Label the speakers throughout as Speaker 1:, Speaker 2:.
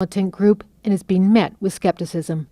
Speaker 1: militant group and is being met with skepticism.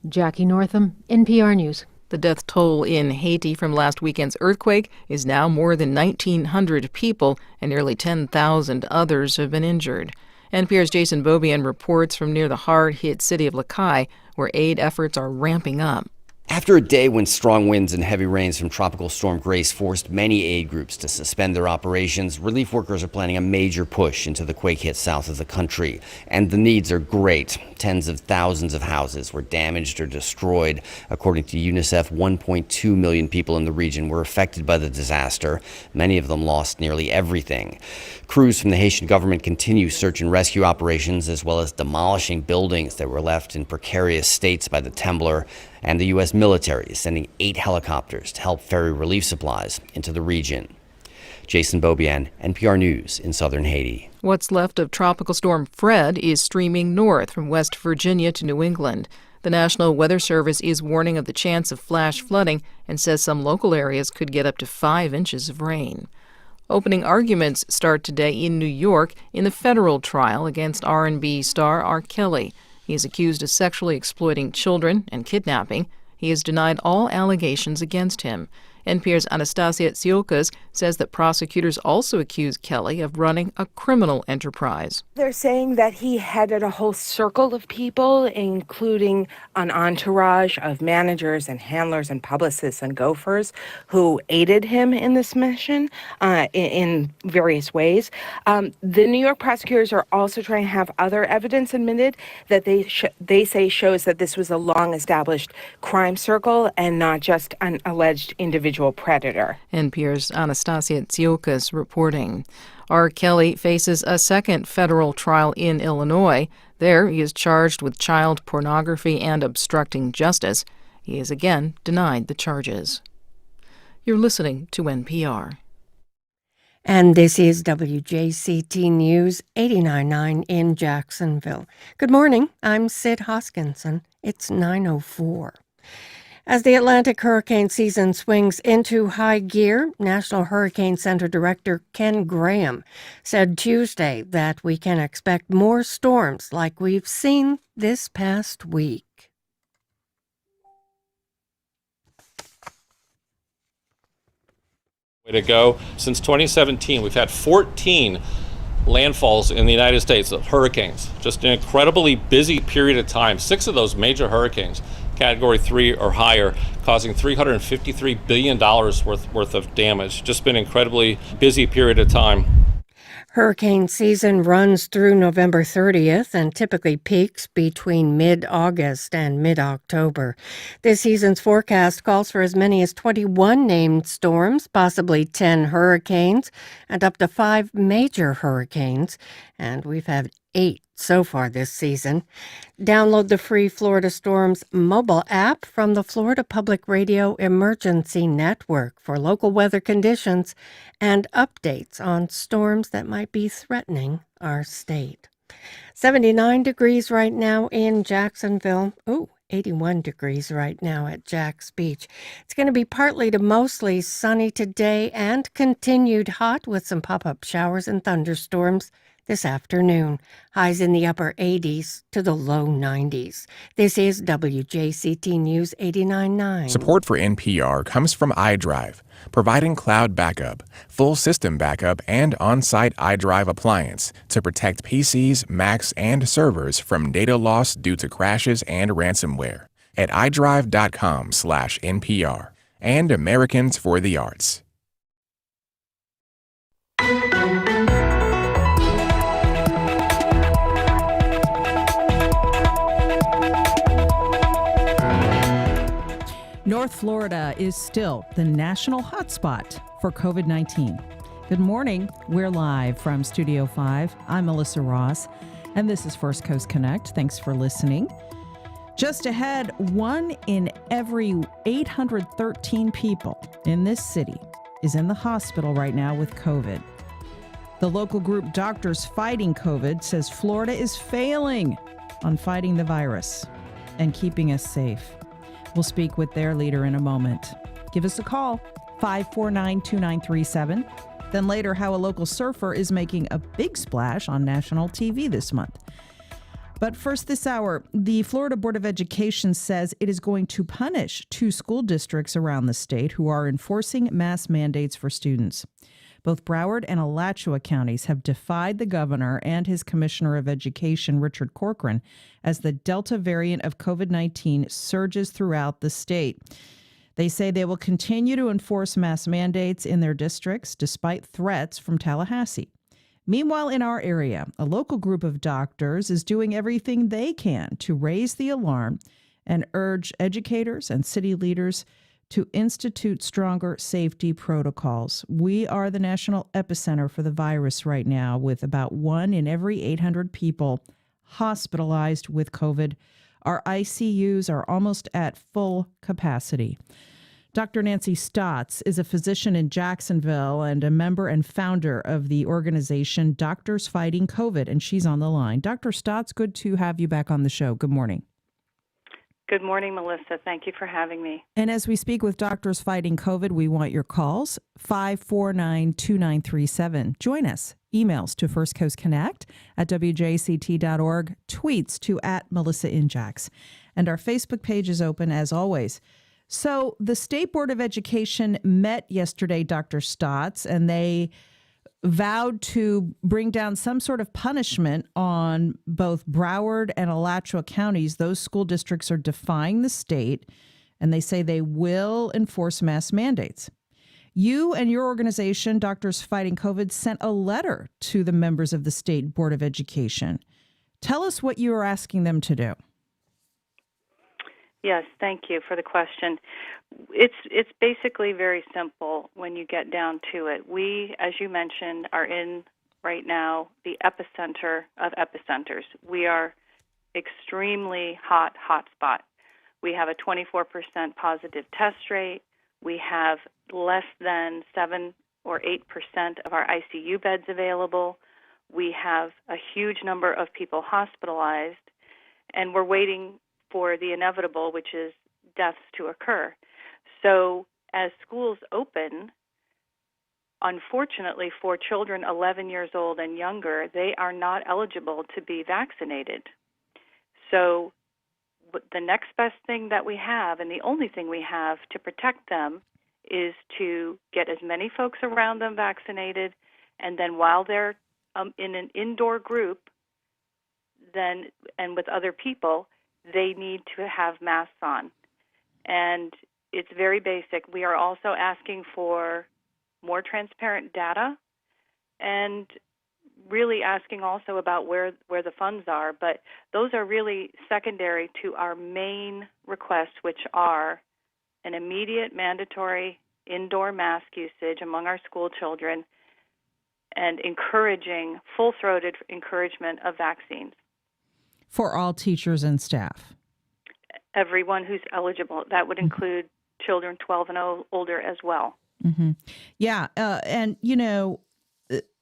Speaker 1: Jackie Northam, NPR News.
Speaker 2: The death toll in Haiti from last weekend's earthquake is now more than 1,900 people, and nearly 10,000 others have been injured. NPR's Jason Beaubien reports from near the hard-hit city of Lacaille, where aid efforts are ramping up.
Speaker 3: After a day when strong winds and heavy rains from Tropical Storm Grace forced many aid groups to suspend their operations, relief workers are planning a major push into the quake-hit south of the country. And the needs are great. Tens of thousands of houses were damaged or destroyed. According to UNICEF, 1.2 million people in the region were affected by the disaster. Many of them lost nearly everything. Crews from the Haitian government continue search and rescue operations, as well as demolishing buildings that were left in precarious states by the Temblor. And the U.S. military is sending 8 helicopters to help ferry relief supplies into the region. Jason Beaubien, NPR News in southern Haiti.
Speaker 2: What's left of Tropical Storm Fred is streaming north from West Virginia to New England. The National Weather Service is warning of the chance of flash flooding and says some local areas could get up to 5 inches of rain. Opening arguments start today in New York in the federal trial against R&B star R. Kelly. He is accused of sexually exploiting children and kidnapping. He has denied all allegations against him. NPR's Anastasia Tsiolkas says that prosecutors also accuse Kelly of running a criminal enterprise.
Speaker 4: They're saying that he headed a whole circle of people, including an entourage of managers and handlers and publicists and gophers who aided him in this mission in various ways. The New York prosecutors are also trying to have other evidence admitted that they say shows that this was a long-established crime circle and not just an alleged individual predator.
Speaker 2: NPR's Anastasia Tsiolkas reporting. R. Kelly faces a second federal trial in Illinois. There, he is charged with child pornography and obstructing justice. He has again denied the charges. You're listening to NPR.
Speaker 5: And this is WJCT News 89.9 in Jacksonville. Good morning. I'm Sid Hoskinson. It's 9:04. As the Atlantic hurricane season swings into high gear, National Hurricane Center Director Ken Graham said Tuesday that we can expect more storms like we've seen this past week.
Speaker 6: Way to go. Since 2017, we've had 14 landfalls in the United States of hurricanes. Just an incredibly busy period of time. 6 of those major hurricanes, Category 3 or higher, causing $353 billion worth of damage. Just been an incredibly busy period of time.
Speaker 5: Hurricane season runs through November 30th and typically peaks between mid-August and mid-October. This season's forecast calls for as many as 21 named storms, possibly 10 hurricanes, and up to 5 major hurricanes. And we've had 8 so far this season. Download the free Florida Storms mobile app from the Florida Public Radio Emergency Network for local weather conditions and updates on storms that might be threatening our state. 79 degrees right now in Jacksonville. 81 degrees right now at Jax Beach. It's going to be partly to mostly sunny today and continued hot with some pop-up showers and thunderstorms this afternoon. Highs in the upper 80s to the low 90s. This is WJCT News 89.9.
Speaker 7: Support for NPR comes from iDrive, providing cloud backup, full system backup, and on-site iDrive appliance to protect PCs, Macs, and servers from data loss due to crashes and ransomware at iDrive.com/NPR. And Americans for the Arts.
Speaker 8: North Florida is still the national hotspot for COVID-19. Good morning. We're live from Studio 5. I'm Melissa Ross, and this is First Coast Connect. Thanks for listening. Just ahead, 1 in every 813 people in this city is in the hospital right now with COVID. The local group Doctors Fighting COVID says Florida is failing on fighting the virus and keeping us safe. We'll speak with their leader in a moment. Give us a call, 549-2937. Then later, how a local surfer is making a big splash on national TV this month. But first this hour, the Florida Board of Education says it is going to punish 2 school districts around the state who are enforcing mask mandates for students. Both Broward and Alachua counties have defied the governor and his commissioner of education, Richard Corcoran, as the Delta variant of COVID-19 surges throughout the state. They say they will continue to enforce mask mandates in their districts despite threats from Tallahassee. Meanwhile, in our area, a local group of doctors is doing everything they can to raise the alarm and urge educators and city leaders to institute stronger safety protocols. We are the national epicenter for the virus right now, with about 1 in every 800 people hospitalized with COVID. Our ICUs are almost at full capacity. Dr. Nancy Stotts is a physician in Jacksonville and a member and founder of the organization Doctors Fighting COVID, and she's on the line. Dr. Stotts, good to have you back on the show. Good morning.
Speaker 9: Good morning, Melissa. Thank you for having me.
Speaker 8: And as we speak with Doctors Fighting COVID, we want your calls, 549-2937. Join us. Emails to First Coast Connect at wjct.org, tweets to @MelissaInjax. And our Facebook page is open as always. So the State Board of Education met yesterday, Dr. Stotts, and they vowed to bring down some sort of punishment on both Broward and Alachua counties. Those school districts are defying the state, and they say they will enforce mask mandates. You and your organization, Doctors Fighting COVID, sent a letter to the members of the State Board of Education. Tell us what you are asking them to do.
Speaker 9: Yes, thank you for the question. It's basically very simple when you get down to it. We, as you mentioned, are in right now the epicenter of epicenters. We are extremely hot spot. We have a 24% positive test rate. We have less than 7 or 8% of our ICU beds available. We have a huge number of people hospitalized, and we're waiting for the inevitable, which is deaths to occur. So as schools open, unfortunately for children 11 years old and younger, they are not eligible to be vaccinated. So the next best thing that we have, and the only thing we have to protect them, is to get as many folks around them vaccinated, and then while they're in an indoor group, then and with other people, they need to have masks on. And it's very basic. We are also asking for more transparent data and really asking also about where the funds are. But those are really secondary to our main requests, which are an immediate mandatory indoor mask usage among our school children and encouraging, full-throated encouragement of vaccines.
Speaker 8: For all teachers and staff?
Speaker 9: Everyone who's eligible. That would include children 12 and older as well.
Speaker 8: Mm-hmm. Yeah. And,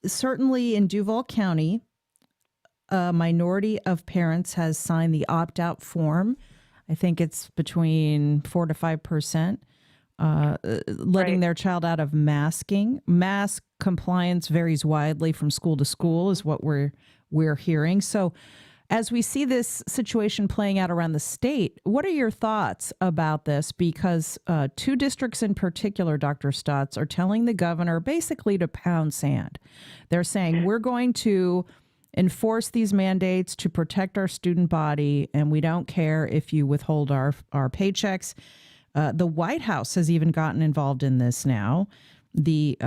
Speaker 8: certainly in Duval County, a minority of parents has signed the opt-out form. I think it's between 4 to 5%, letting their child out of masking. Mask compliance varies widely from school to school is what we're hearing. So as we see this situation playing out around the state, what are your thoughts about this? Because 2 districts in particular, Dr. Stotts, are telling the governor basically to pound sand. They're saying we're going to enforce these mandates to protect our student body, and we don't care if you withhold our paychecks. The White House has even gotten involved in this now. The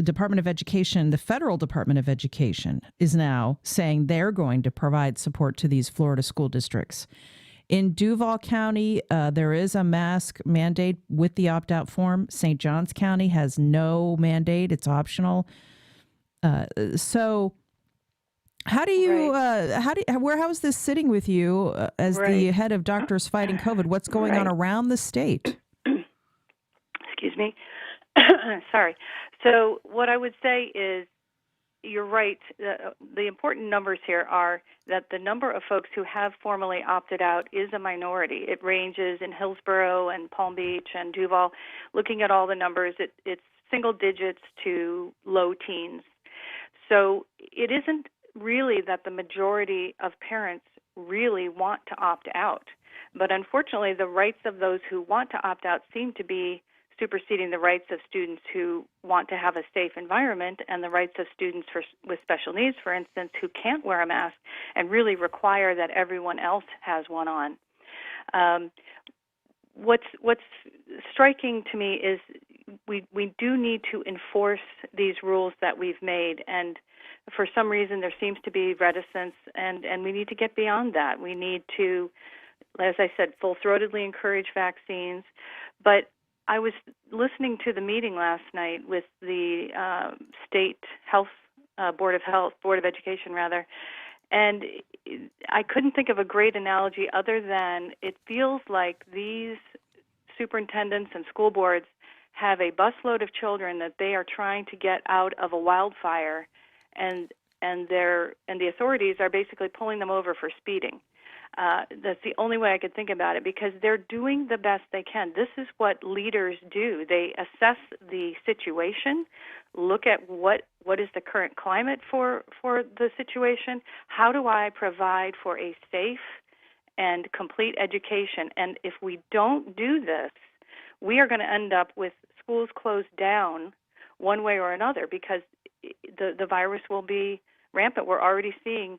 Speaker 8: Department of Education, the federal Department of Education, is now saying they're going to provide support to these Florida school districts. In Duval County, there is a mask mandate with the opt-out form. St. Johns County has no mandate; it's optional. So, how do you? How is this sitting with you as the head of Doctors Fighting COVID? What's going on around the state?
Speaker 9: Excuse me. Sorry. So what I would say is you're right. The important numbers here are that the number of folks who have formally opted out is a minority. It ranges in Hillsborough and Palm Beach and Duval. Looking at all the numbers, it's single digits to low teens. So it isn't really that the majority of parents really want to opt out. But unfortunately, the rights of those who want to opt out seem to be superseding the rights of students who want to have a safe environment and the rights of students with special needs, for instance, who can't wear a mask and really require that everyone else has one on. What's striking to me is we do need to enforce these rules that we've made, and for some reason there seems to be reticence, and we need to get beyond that. We need to, as I said, full-throatedly encourage vaccines. But I was listening to the meeting last night with the state health board of education rather, and I couldn't think of a great analogy other than it feels like these superintendents and school boards have a busload of children that they are trying to get out of a wildfire, and the authorities are basically pulling them over for speeding. That's the only way I could think about it, because they're doing the best they can. This is what leaders do. They assess the situation, look at what is the current climate for the situation. How do I provide for a safe and complete education? And if we don't do this, we are going to end up with schools closed down one way or another, because the virus will be rampant. We're already seeing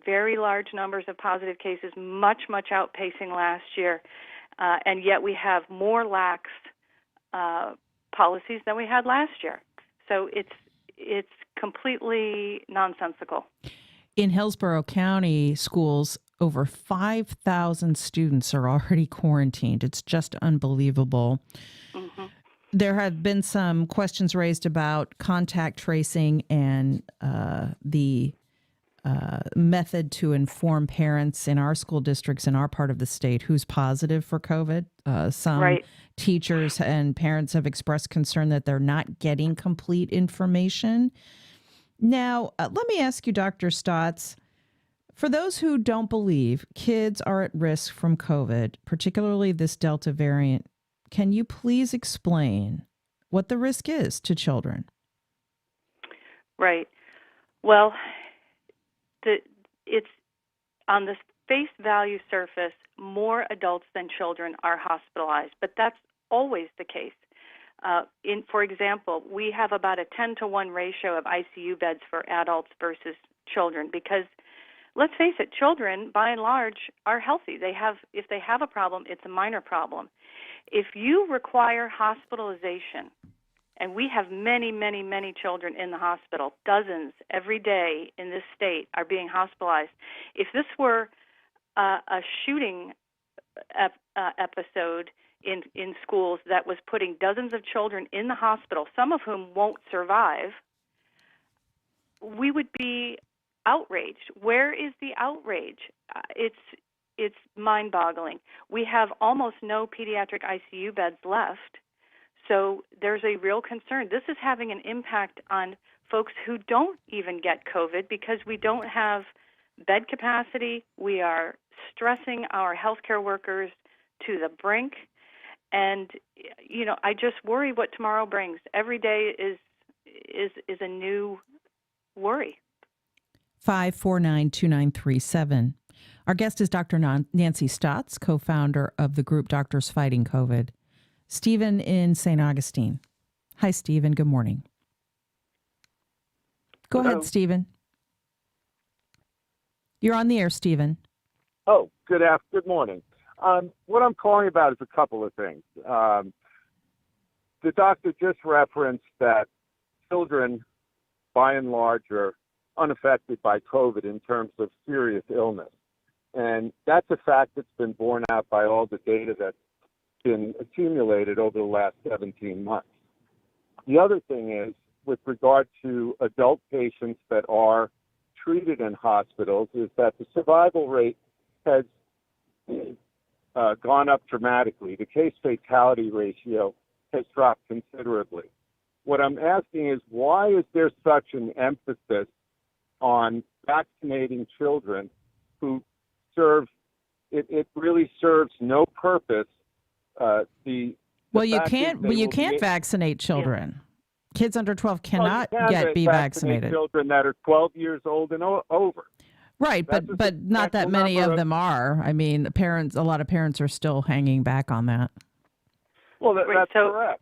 Speaker 9: very large numbers of positive cases, much outpacing last year, and yet we have more lax policies than we had last year. So it's completely nonsensical.
Speaker 8: In Hillsborough County schools, over 5,000 students are already quarantined. It's just unbelievable.
Speaker 9: Mm-hmm.
Speaker 8: There have been some questions raised about contact tracing and the method to inform parents in our school districts in our part of the state who's positive for COVID. Some teachers and parents have expressed concern that they're not getting complete information. Now, let me ask you, Dr. Stotts, for those who don't believe kids are at risk from COVID, particularly this Delta variant, can you please explain what the risk is to children?
Speaker 9: Right. Well, it's on the face value surface, more adults than children are hospitalized, but that's always the case. For example, we have about a 10-to-1 ratio of ICU beds for adults versus children, because let's face it, children by and large are healthy. If they have a problem, it's a minor problem. If you require hospitalization, and we have many children in the hospital, dozens every day in this state are being hospitalized. If this were a shooting episode in schools that was putting dozens of children in the hospital, some of whom won't survive, we would be outraged. Where is the outrage? It's mind-boggling. We have almost no pediatric ICU beds left. So there's a real concern. This is having an impact on folks who don't even get COVID because we don't have bed capacity. We are stressing our healthcare workers to the brink. And, I just worry what tomorrow brings. Every day is a new worry.
Speaker 8: 549-2937. Our guest is Dr. Nancy Stotts, co-founder of the group Doctors Fighting COVID. Stephen in St. Augustine. Hi, Stephen. Good morning. Go ahead, Stephen. You're on the air, Stephen.
Speaker 10: Oh, good morning. What I'm calling about is a couple of things. The doctor just referenced that children, by and large, are unaffected by COVID in terms of serious illness. And that's a fact that's been borne out by all the data that's been accumulated over the last 17 months. The other thing is, with regard to adult patients that are treated in hospitals, is that the survival rate has gone up dramatically. The case fatality ratio has dropped considerably. What I'm asking is, why is there such an emphasis on vaccinating children who it really serves no purpose?
Speaker 8: You can't vaccinate children. Kids under 12 cannot
Speaker 10: Well, you can
Speaker 8: be
Speaker 10: vaccinate
Speaker 8: vaccinated.
Speaker 10: children that are 12 years old and over.
Speaker 8: Right,
Speaker 10: That's a
Speaker 8: but not that
Speaker 10: substantial
Speaker 8: many
Speaker 10: number
Speaker 8: of them are. I mean, a lot of parents are still hanging back on that.
Speaker 10: Well,
Speaker 9: Right,
Speaker 10: that's
Speaker 9: so-
Speaker 10: correct.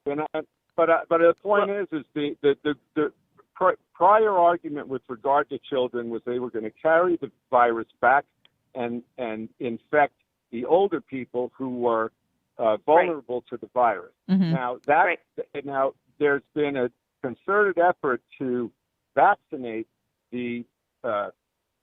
Speaker 10: But the point is the prior argument with regard to children was they were going to carry the virus back and infect the older people who were vulnerable to the virus.
Speaker 8: Mhm.
Speaker 10: Now there's been a concerted effort to vaccinate the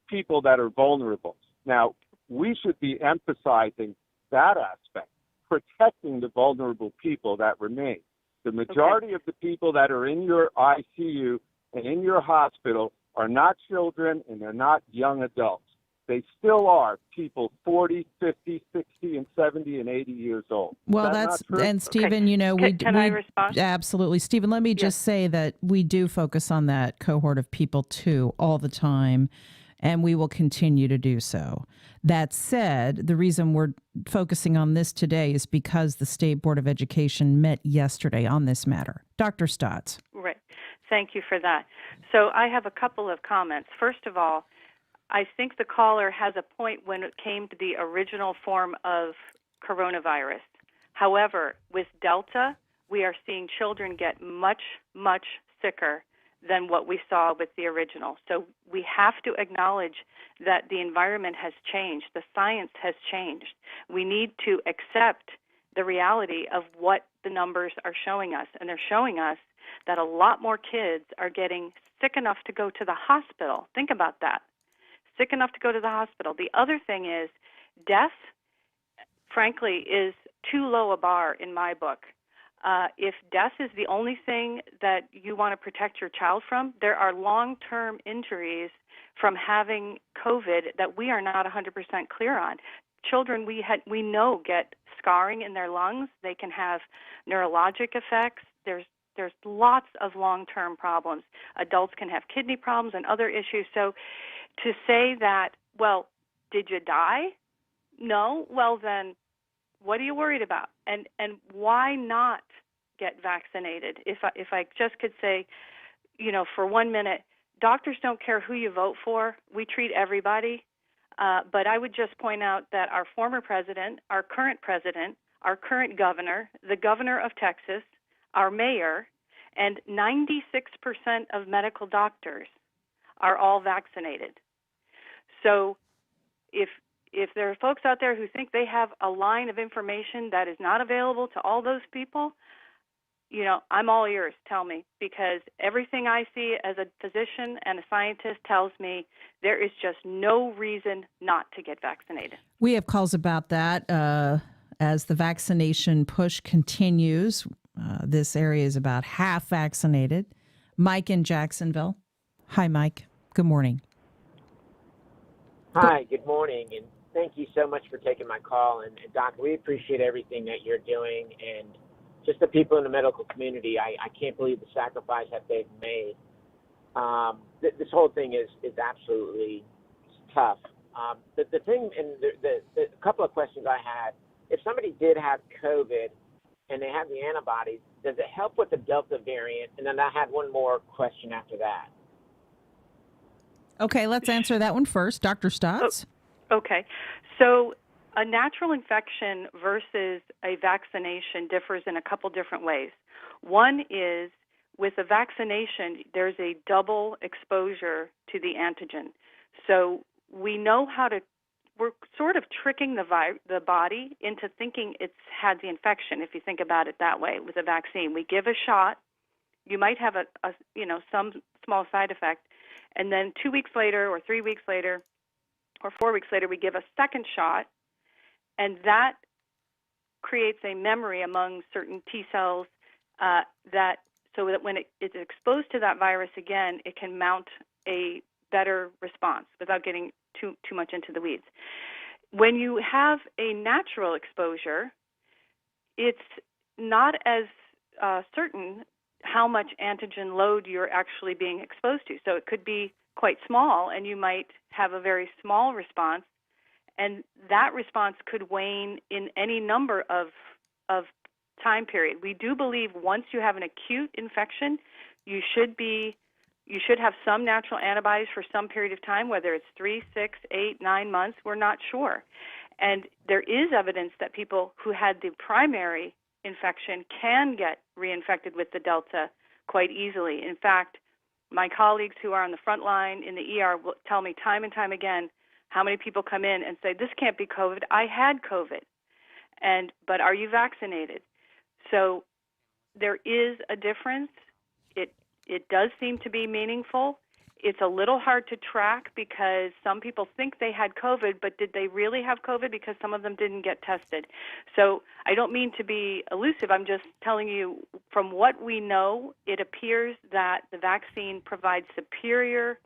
Speaker 10: people that are vulnerable. Now we should be emphasizing that aspect, protecting the vulnerable people that remain. The majority of the people that are in your ICU and in your hospital are not children and they're not young adults. They still are people 40, 50, 60, and 70 and 80 years old.
Speaker 8: Well,
Speaker 10: Is that
Speaker 8: that's
Speaker 10: not true?
Speaker 8: and Stephen,
Speaker 9: Can I respond?
Speaker 8: Absolutely, Stephen. Let me just say that we do focus on that cohort of people too all the time, and we will continue to do so. That said, the reason we're focusing on this today is because the State Board of Education met yesterday on this matter. Dr. Stotts.
Speaker 9: Right. Thank you for that. So I have a couple of comments. First of all, I think the caller has a point when it came to the original form of coronavirus. However, with Delta, we are seeing children get much, much sicker than what we saw with the original. So we have to acknowledge that the environment has changed. The science has changed. We need to accept the reality of what the numbers are showing us. And they're showing us that a lot more kids are getting sick enough to go to the hospital. Think about that. Sick enough to go to the hospital. The other thing is death, frankly, is too low a bar in my book. If death is the only thing that you want to protect your child from, there are long-term injuries from having COVID that we are not 100% clear on. Children we know get scarring in their lungs. They can have neurologic effects. There's lots of long-term problems. Adults can have kidney problems and other issues. So to say that, well, did you die? No. Well, then what are you worried about? And why not get vaccinated? If I just could say, for 1 minute, doctors don't care who you vote for. We treat everybody. But I would just point out that our former president, our current governor, the governor of Texas, our mayor, and 96% of medical doctors are all vaccinated. So if there are folks out there who think they have a line of information that is not available to all those people, I'm all ears. Tell me, because everything I see as a physician and a scientist tells me there is just no reason not to get vaccinated.
Speaker 8: We have calls about that as the vaccination push continues. This area is about half vaccinated. Mike in Jacksonville. Hi, Mike. Good morning.
Speaker 11: Hi, good morning, and thank you so much for taking my call. And Doc, we appreciate everything that you're doing, and just the people in the medical community. I can't believe the sacrifice that they've made. This whole thing is absolutely tough. The thing, and the couple of questions I had: if somebody did have COVID and they have the antibodies, does it help with the Delta variant? And then I had one more question after that.
Speaker 8: Okay, let's answer that one first. Dr. Stotts?
Speaker 9: Okay. So a natural infection versus a vaccination differs in a couple different ways. One is with a vaccination, there's a double exposure to the antigen. So we know we're sort of tricking the body into thinking it's had the infection, if you think about it that way. With a vaccine, we give a shot. You might have some small side effect, and then 2 weeks later or 3 weeks later or 4 weeks later, we give a second shot, and that creates a memory among certain T cells so that when it's exposed to that virus again, it can mount a better response without getting too much into the weeds. When you have a natural exposure, it's not as certain how much antigen load you're actually being exposed to. So it could be quite small, and you might have a very small response, and that response could wane in any number of time period. We do believe once you have an acute infection, You should have some natural antibodies for some period of time, whether it's 3, 6, 8, 9 months. We're not sure. And there is evidence that people who had the primary infection can get reinfected with the Delta quite easily. In fact, my colleagues who are on the front line in the ER will tell me time and time again how many people come in and say, this can't be COVID. I had COVID. But are you vaccinated? So there is a difference. It does seem to be meaningful. It's a little hard to track because some people think they had COVID, but did they really have COVID? Because some of them didn't get tested. So I don't mean to be elusive. I'm just telling you from what we know, it appears that the vaccine provides superior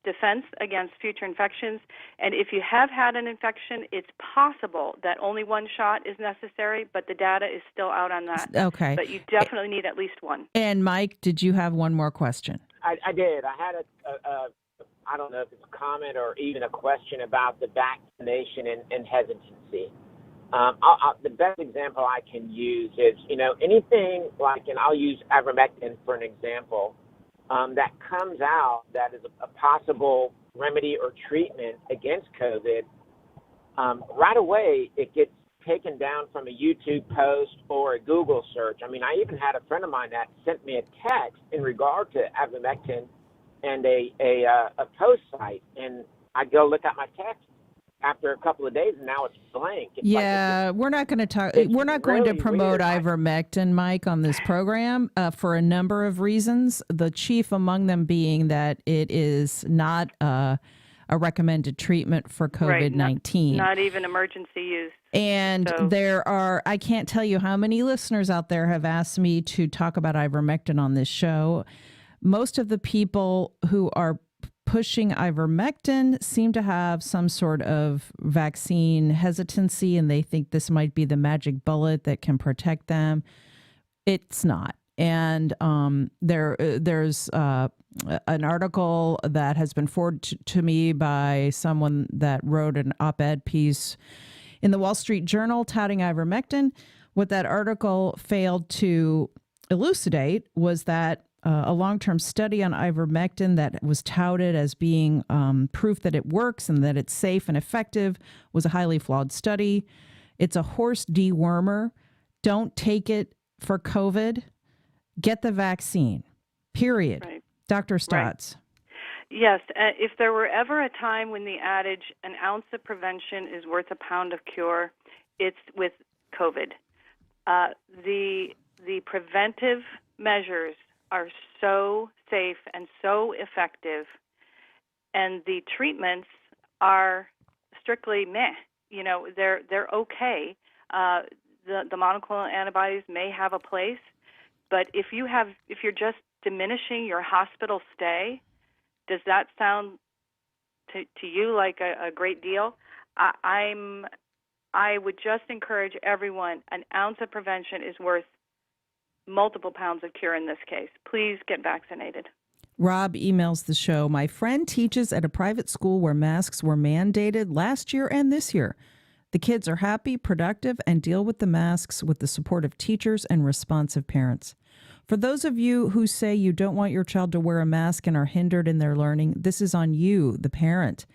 Speaker 9: defense against future infections. And if you have had an infection, it's possible that only one shot is necessary, but the data is still out on that.
Speaker 8: Okay.
Speaker 9: But you definitely need at least one.
Speaker 8: And Mike, did you have one more question?
Speaker 11: I did. I had I don't know if it's a comment or even a question about the vaccination and hesitancy. The best example I can use is, anything like, and I'll use ivermectin for an example, that comes out that is a possible remedy or treatment against COVID, right away it gets taken down from a YouTube post or a Google search. I mean, I even had a friend of mine that sent me a text in regard to ivermectin and a post site, and I go look at my text after a couple of days, and now it's blank. It's
Speaker 8: we're not going to talk.
Speaker 11: it's
Speaker 8: We're not going to
Speaker 11: really
Speaker 8: promote
Speaker 11: weird.
Speaker 8: ivermectin, Mike, on this program for a number of reasons. The chief among them being that it is not a recommended treatment for COVID-19.
Speaker 9: Not even emergency use.
Speaker 8: And there are, I can't tell you how many listeners out there have asked me to talk about ivermectin on this show. Most of the people who are pushing ivermectin seem to have some sort of vaccine hesitancy, and they think this might be the magic bullet that can protect them. It's not. And there's an article that has been forwarded to me by someone that wrote an op-ed piece in the Wall Street Journal touting ivermectin. What that article failed to elucidate was that a long-term study on ivermectin that was touted as being proof that it works and that it's safe and effective was a highly flawed study. It's a horse dewormer. Don't take it for COVID. Get the vaccine, period.
Speaker 9: Right.
Speaker 8: Dr. Stotts.
Speaker 9: Right. Yes. If there were ever a time when the adage, an ounce of prevention is worth a pound of cure, it's with COVID. The preventive measures are so safe and so effective, and the treatments are strictly meh. They're okay. The monoclonal antibodies may have a place, but if you're just diminishing your hospital stay, does that sound to you like a great deal? I would just encourage everyone, an ounce of prevention is worth multiple pounds of cure in this case. Please get vaccinated.
Speaker 8: Rob emails the show. My friend teaches at a private school where masks were mandated last year and this year. The kids are happy, productive, and deal with the masks with the support of teachers and responsive parents. For those of you who say you don't want your child to wear a mask and are hindered in their learning, this is on you, the parent.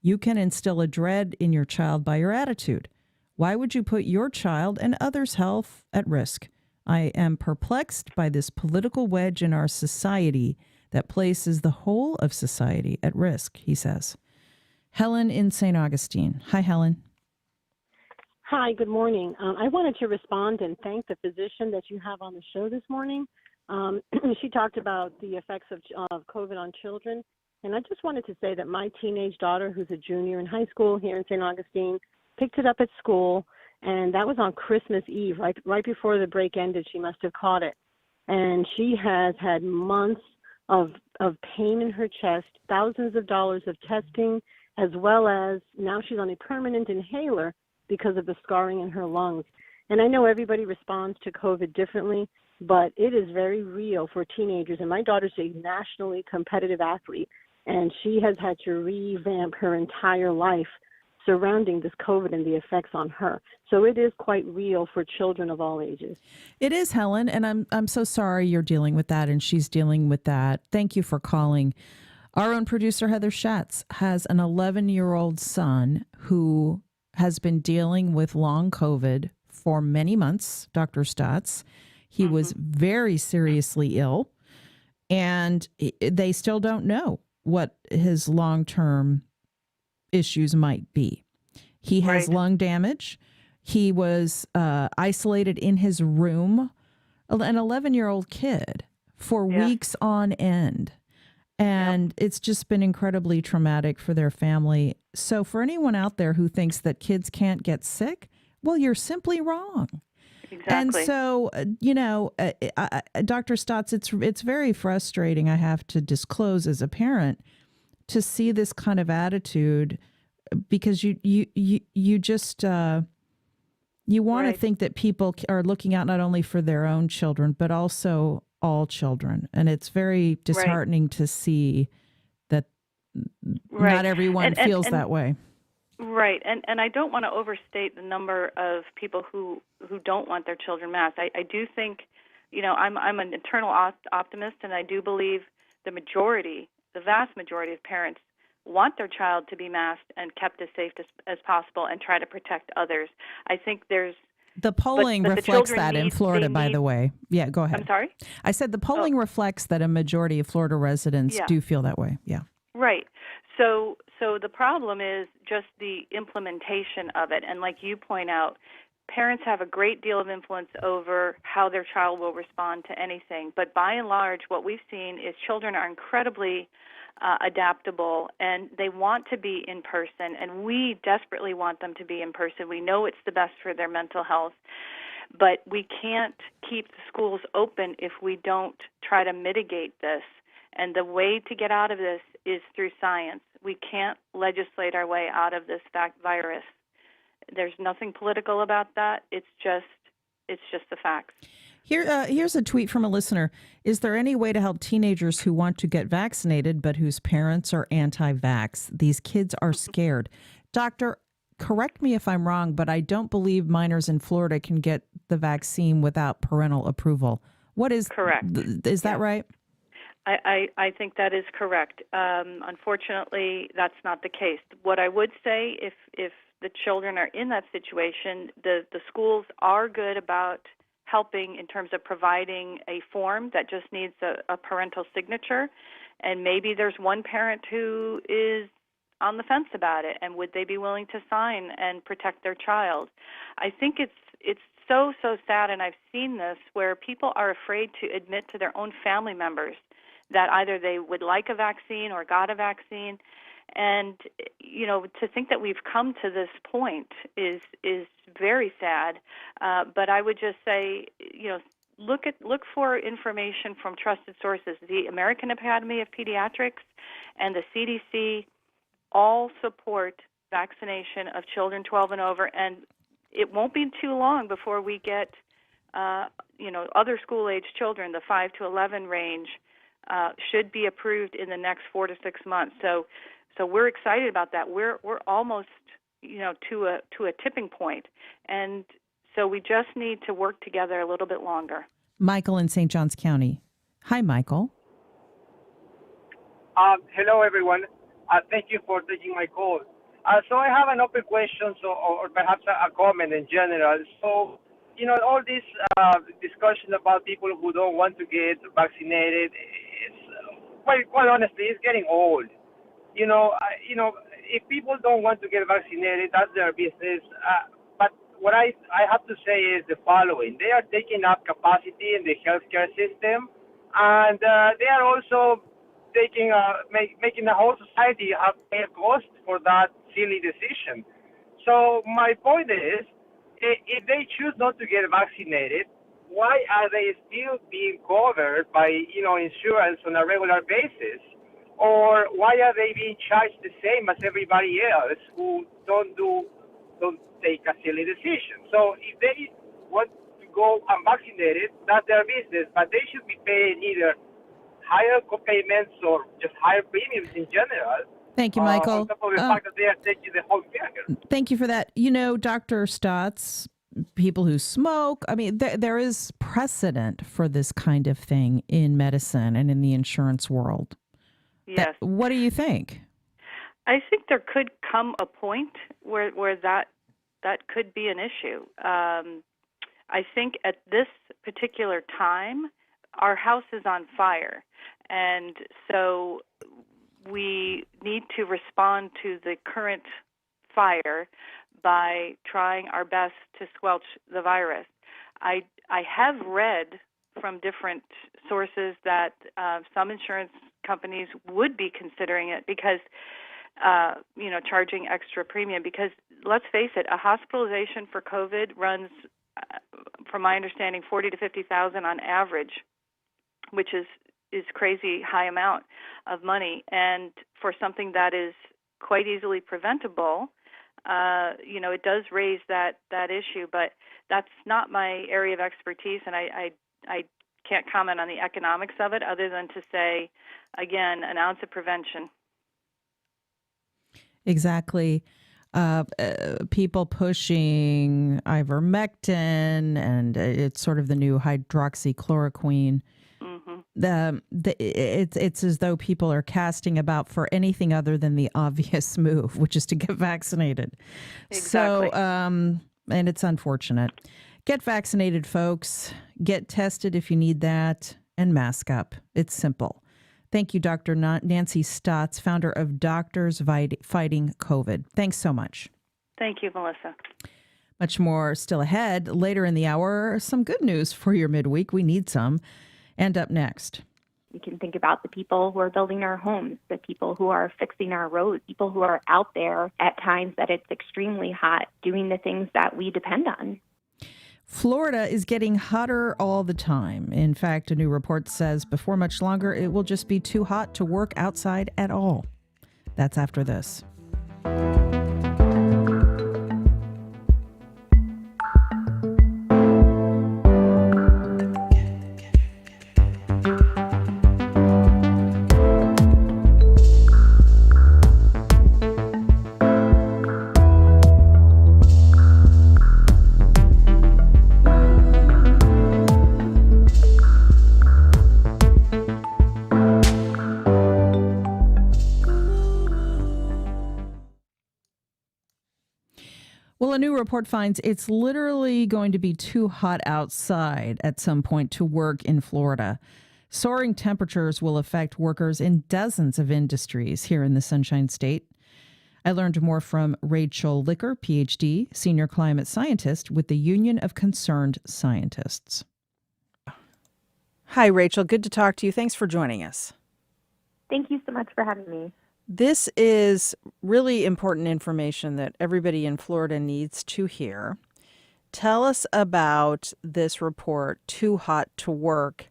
Speaker 8: You can instill a dread in your child by your attitude. Why would you put your child and others' health at risk? I am perplexed by this political wedge in our society that places the whole of society at risk, he says. Helen in St. Augustine. Hi, Helen.
Speaker 12: Hi, good morning. I wanted to respond and thank the physician that you have on the show this morning. She talked about the effects of COVID on children. And I just wanted to say that my teenage daughter, who's a junior in high school here in St. Augustine, picked it up at school. And that was on Christmas Eve, right before the break ended. She must have caught it. And she has had months of pain in her chest, thousands of dollars of testing, as well as now she's on a permanent inhaler because of the scarring in her lungs. And I know everybody responds to COVID differently, but it is very real for teenagers. And my daughter's a nationally competitive athlete, and she has had to revamp her entire life. surrounding this COVID and the effects on her. So it is quite real for children of all ages.
Speaker 8: It is, Helen, and I'm so sorry you're dealing with that and she's dealing with that. Thank you for calling. Our own producer, Heather Schatz, has an 11-year-old son who has been dealing with long COVID for many months, Dr. Stotz. He was very seriously ill, and they still don't know what his long-term issues might be. He has lung damage. He was isolated in his room, an 11-year-old kid, for weeks on end. And it's just been incredibly traumatic for their family. So for anyone out there who thinks that kids can't get sick, well, you're simply wrong.
Speaker 9: Exactly.
Speaker 8: And so, Dr. Stotz, it's very frustrating, I have to disclose as a parent, to see this kind of attitude, because you just you want to think that people are looking out not only for their own children, but also all children. And it's very disheartening to see that not everyone feels that way.
Speaker 9: Right. And I don't want to overstate the number of people who don't want their children masked. I do think, I'm an eternal optimist, and I do believe the vast majority of parents want their child to be masked and kept as safe as possible and try to protect others. I think there's
Speaker 8: the polling reflects that in Florida, by the way. Yeah, go ahead.
Speaker 9: I'm sorry?
Speaker 8: I said the polling reflects that a majority of Florida residents do feel that way. Yeah.
Speaker 9: Right. So the problem is just the implementation of it. And like you point out, parents have a great deal of influence over how their child will respond to anything. But by and large, what we've seen is children are incredibly adaptable, and they want to be in person, and we desperately want them to be in person. We know it's the best for their mental health, but we can't keep the schools open if we don't try to mitigate this. And the way to get out of this is through science. We can't legislate our way out of this virus. There's nothing political about that. It's just the facts.
Speaker 8: Here's a tweet from a listener. Is there any way to help teenagers who want to get vaccinated but whose parents are anti-vax? These kids are scared. Doctor, correct me if I'm wrong, but I don't believe minors in Florida can get the vaccine without parental approval. What is
Speaker 9: correct?
Speaker 8: Is that right?
Speaker 9: I think that is correct. Unfortunately, that's not the case. What I would say, if the children are in that situation, the schools are good about helping in terms of providing a form that just needs a parental signature, and maybe there's one parent who is on the fence about it, and would they be willing to sign and protect their child? I think it's so sad, and I've seen this where people are afraid to admit to their own family members that either they would like a vaccine or got a vaccine. And, to think that we've come to this point is very sad. But I would just say, look for information from trusted sources. The American Academy of Pediatrics and the CDC all support vaccination of children 12 and over. And it won't be too long before we get, other school-age children, the 5 to 11 range, should be approved in the next 4 to 6 months. So we're excited about that. We're almost, to a tipping point, and so we just need to work together a little bit longer.
Speaker 8: Michael in St. Johns County. Hi, Michael.
Speaker 13: Hello, everyone. Thank you for taking my call. So I have an open question, or perhaps a comment in general. So, all this discussion about people who don't want to get vaccinated, it's quite honestly, it's getting old. If people don't want to get vaccinated, that's their business. But what I have to say is the following: they are taking up capacity in the healthcare system, and they are also making the whole society have pay a cost for that silly decision. So my point is, if they choose not to get vaccinated, why are they still being covered by insurance on a regular basis? Or why are they being charged the same as everybody else who don't take a silly decision? So if they want to go unvaccinated, that's their business, but they should be paying either higher co-payments or just higher premiums in general
Speaker 8: Thank you,
Speaker 13: On
Speaker 8: Michael.
Speaker 13: top of the fact that they are taking the whole care.
Speaker 8: Thank you for that. You know, Dr. Stotts, people who smoke, I mean, there is precedent for this kind of thing in medicine and in the insurance world.
Speaker 9: Yes.
Speaker 8: What do you think?
Speaker 9: I think there could come a point where that could be an issue. I think at this particular time, our house is on fire, and so we need to respond to the current fire by trying our best to squelch the virus. I have read from different sources that some insurance companies would be considering it because, charging extra premium. Because let's face it, a hospitalization for COVID runs, from my understanding, $40,000 to $50,000 on average, which is crazy high amount of money. And for something that is quite easily preventable, it does raise that issue. But that's not my area of expertise, and I can't comment on the economics of it other than to say, again, an ounce of prevention.
Speaker 8: Exactly. People pushing ivermectin, and it's sort of the new hydroxychloroquine. It's as though people are casting about for anything other than the obvious move, which is to get vaccinated.
Speaker 9: Exactly.
Speaker 8: So, and it's unfortunate. Get vaccinated, folks. Get tested if you need that, and mask up. It's simple. Thank you, Dr. Nancy Stotts, founder of Doctors Fighting COVID. Thanks so much.
Speaker 9: Thank you, Melissa.
Speaker 8: Much more still ahead. Later in the hour, some good news for your midweek. We need some. And up next.
Speaker 14: We can think about the people who are building our homes, the people who are fixing our roads, people who are out there at times that it's extremely hot doing the things that we depend on.
Speaker 8: Florida is getting hotter all the time. In fact, a new report says before much longer, it will just be too hot to work outside at all. That's after this. Well, a new report finds it's literally going to be too hot outside at some point to work in Florida. Soaring temperatures will affect workers in dozens of industries here in the Sunshine State. I learned more from Rachel Licker, PhD, senior climate scientist with the Union of Concerned Scientists. Hi, Rachel. Good to talk to you. Thanks for joining us.
Speaker 14: Thank you so much for having me.
Speaker 8: This is really important information that everybody in Florida needs to hear. Tell us about this report, Too Hot to Work.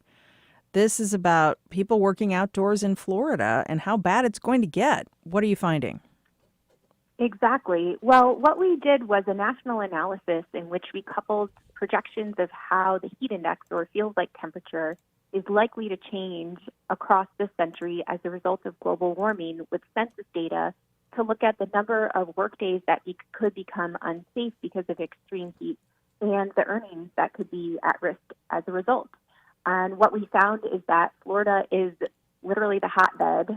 Speaker 8: This is about people working outdoors in Florida and how bad it's going to get. What are you finding?
Speaker 14: Exactly. Well, what we did was a national analysis in which we coupled projections of how the heat index, or feels like temperature, is likely to change across this century as a result of global warming, with census data to look at the number of workdays that could become unsafe because of extreme heat and the earnings that could be at risk as a result. And what we found is that Florida is literally the hotbed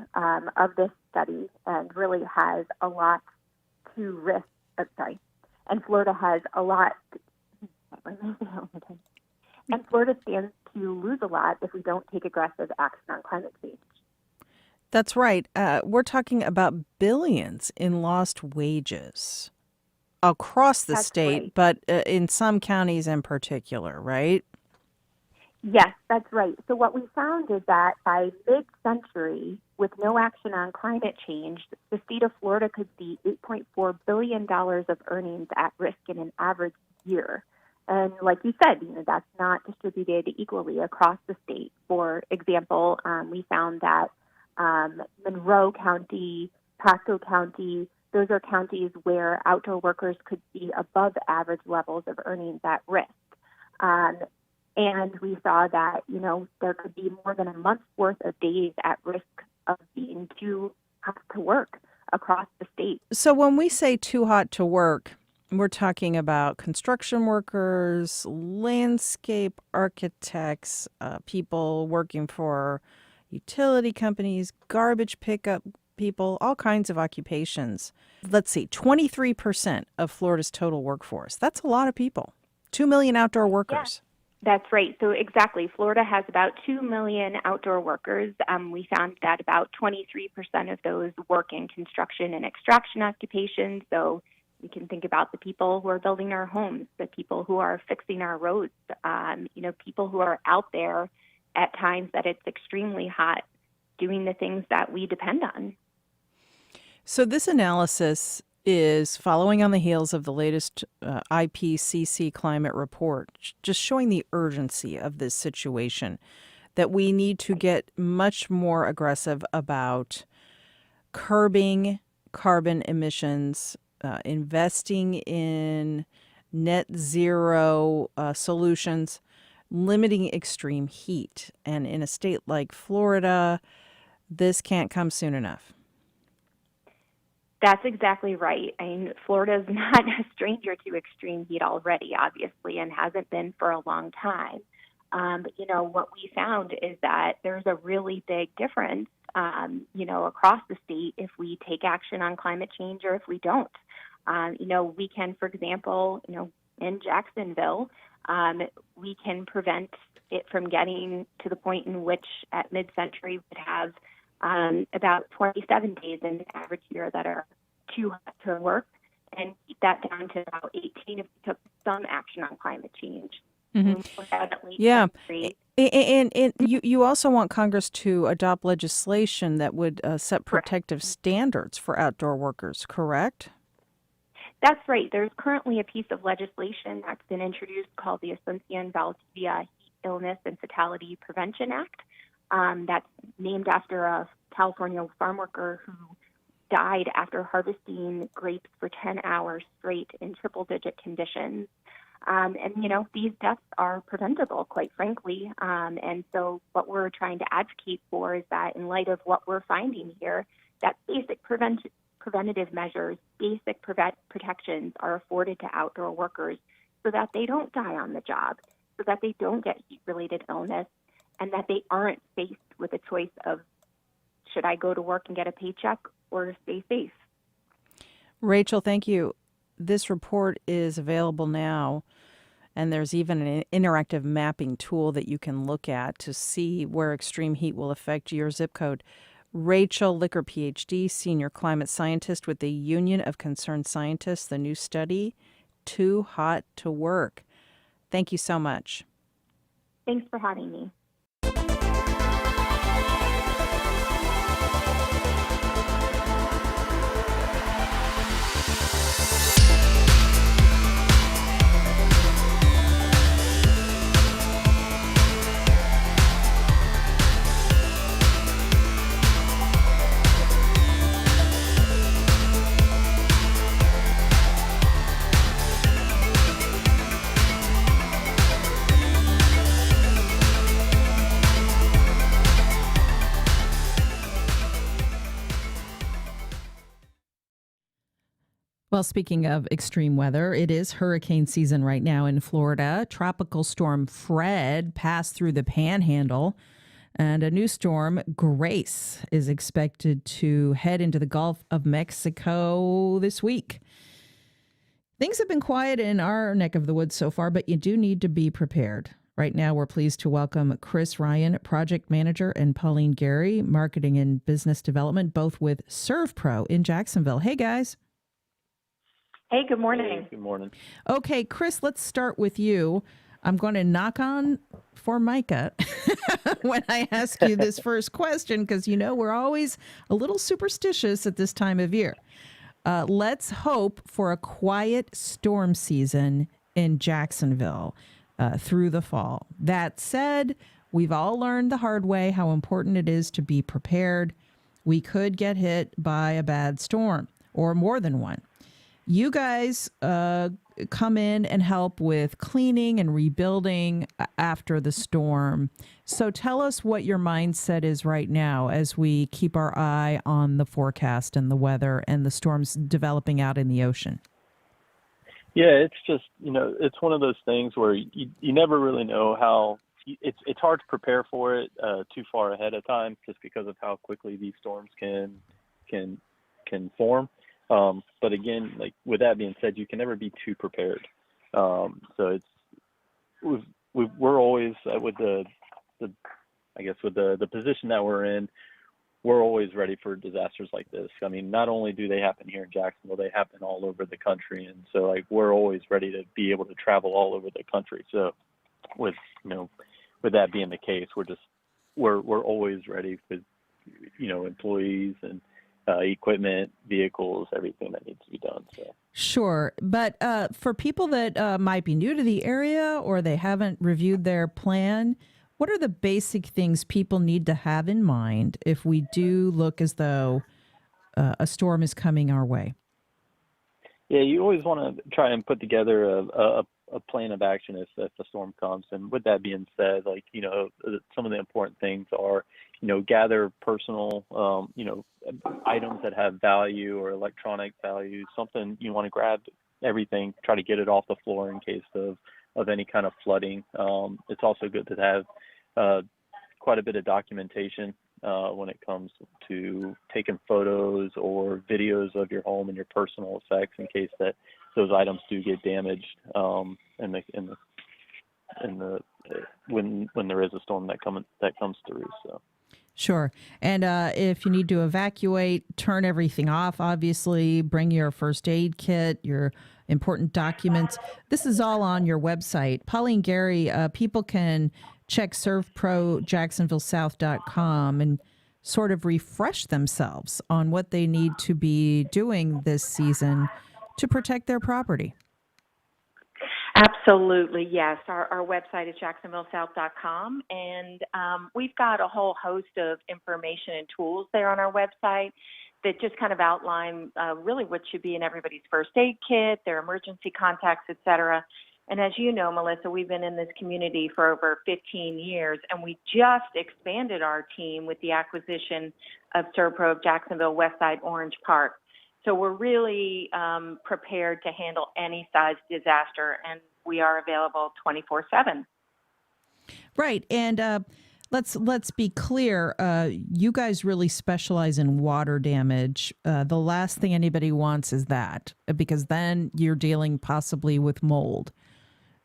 Speaker 14: of this study and really has a lot to risk. And Florida has a lot. And Florida stands to lose a lot if we don't take aggressive action on climate change.
Speaker 8: That's right. We're talking about billions in lost wages across the state, but in some counties in particular, right?
Speaker 14: Yes, that's right. So what we found is that by mid-century, with no action on climate change, the state of Florida could see $8.4 billion of earnings at risk in an average year. And like you said, that's not distributed equally across the state. For example, we found that Monroe County, Pasco County, those are counties where outdoor workers could see above average levels of earnings at risk. And we saw that, there could be more than a month's worth of days at risk of being too hot to work across the state.
Speaker 8: So when we say too hot to work, we're talking about construction workers, landscape architects, people working for utility companies, garbage pickup people, all kinds of occupations. Let's see, 23% of Florida's total workforce. That's a lot of people. 2 million outdoor workers.
Speaker 14: That's right. So exactly. Florida has about 2 million outdoor workers. We found that about 23% of those work in construction and extraction occupations. So you can think about the people who are building our homes, the people who are fixing our roads, people who are out there at times that it's extremely hot doing the things that we depend on.
Speaker 8: So this analysis is following on the heels of the latest IPCC climate report, just showing the urgency of this situation, that we need to get much more aggressive about curbing carbon emissions, investing in net zero solutions, limiting extreme heat. And in a state like Florida, this can't come soon enough.
Speaker 14: That's exactly right. I mean, Florida is not a stranger to extreme heat already, obviously, and hasn't been for a long time. But what we found is that there's a really big difference, across the state if we take action on climate change or if we don't. We can, for example, in Jacksonville, we can prevent it from getting to the point in which at mid-century we'd have about 27 days in the average year that are too hot to work, and keep that down to about 18 if we took some action on climate change.
Speaker 8: Mm-hmm. Yeah. And you also want Congress to adopt legislation that would set protective standards for outdoor workers, correct?
Speaker 14: That's right. There's currently a piece of legislation that's been introduced called the Asuncion Valdivia Heat Illness and Fatality Prevention Act. That's named after a California farm worker who died after harvesting grapes for 10 hours straight in triple-digit conditions. These deaths are preventable, quite frankly. And so what we're trying to advocate for is that in light of what we're finding here, that basic preventative measures, basic protections are afforded to outdoor workers so that they don't die on the job, so that they don't get heat-related illness, and that they aren't faced with a choice of, should I go to work and get a paycheck or stay safe?
Speaker 8: Rachel, thank you. This report is available now, and there's even an interactive mapping tool that you can look at to see where extreme heat will affect your zip code. Rachel Licker, PhD, Senior Climate Scientist with the Union of Concerned Scientists, the new study, Too Hot to Work. Thank you so much.
Speaker 14: Thanks for having me.
Speaker 8: Well, speaking of extreme weather, it is hurricane season right now in Florida. Tropical storm Fred passed through the Panhandle, and a new storm, Grace, is expected to head into the Gulf of Mexico this week. Things have been quiet in our neck of the woods so far, but you do need to be prepared. Right now, we're pleased to welcome Chris Ryan, Project Manager, and Pauline Gary, Marketing and Business Development, both with ServPro in Jacksonville. Hey, guys.
Speaker 14: Hey, good morning.
Speaker 15: Hey, good morning.
Speaker 8: Okay, Chris, let's start with you. I'm going to knock on Formica when I ask you this first question, because, we're always a little superstitious at this time of year. Let's hope for a quiet storm season in Jacksonville through the fall. That said, we've all learned the hard way how important it is to be prepared. We could get hit by a bad storm or more than one. You guys come in and help with cleaning and rebuilding after the storm. So tell us what your mindset is right now as we keep our eye on the forecast and the weather and the storms developing out in the ocean.
Speaker 15: Yeah, it's just, it's one of those things where you never really know how it's hard to prepare for it too far ahead of time, just because of how quickly these storms can form. But again, like with that being said, you can never be too prepared. So we're always with the position that we're in, we're always ready for disasters like this. I mean, not only do they happen here in Jacksonville, they happen all over the country, and so like we're always ready to be able to travel all over the country. So with that being the case, we're always ready with employees and equipment, vehicles, everything that needs to be done. So.
Speaker 8: Sure. But for people that might be new to the area or they haven't reviewed their plan, what are the basic things people need to have in mind if we do look as though a storm is coming our way?
Speaker 15: Yeah, you always want to try and put together a plan of action if a storm comes. And with that being said, some of the important things are, gather personal, items that have value or electronic value, something you want to grab everything, try to get it off the floor in case of any kind of flooding. It's also good to have quite a bit of documentation when it comes to taking photos or videos of your home and your personal effects in case that those items do get damaged when there is a storm that comes through. So.
Speaker 8: Sure. And if you need to evacuate, turn everything off, obviously, bring your first aid kit, your important documents. This is all on your website. Pauline Gary, people can check servprojacksonvillesouth.com and sort of refresh themselves on what they need to be doing this season to protect their property.
Speaker 14: Absolutely, yes. Our website is jacksonvillesouth.com, and we've got a whole host of information and tools there on our website that just kind of outline really what should be in everybody's first aid kit, their emergency contacts, et cetera. And as you know, Melissa, we've been in this community for over 15 years, and we just expanded our team with the acquisition of ServPro of Jacksonville Westside Orange Park. So we're really prepared to handle any size disaster, and we are available 24/7.
Speaker 8: Right, and let's be clear. You guys really specialize in water damage. The last thing anybody wants is that, because then you're dealing possibly with mold.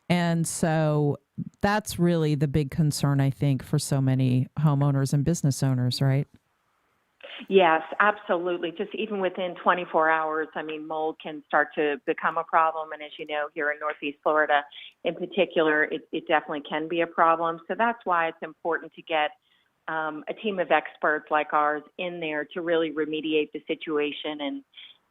Speaker 8: And so that's really the big concern, I think, for so many homeowners and business owners, right?
Speaker 14: Yes, absolutely. Just even within 24 hours, I mean, mold can start to become a problem. And as you know, here in Northeast Florida in particular, it definitely can be a problem. So that's why it's important to get a team of experts like ours in there to really remediate the situation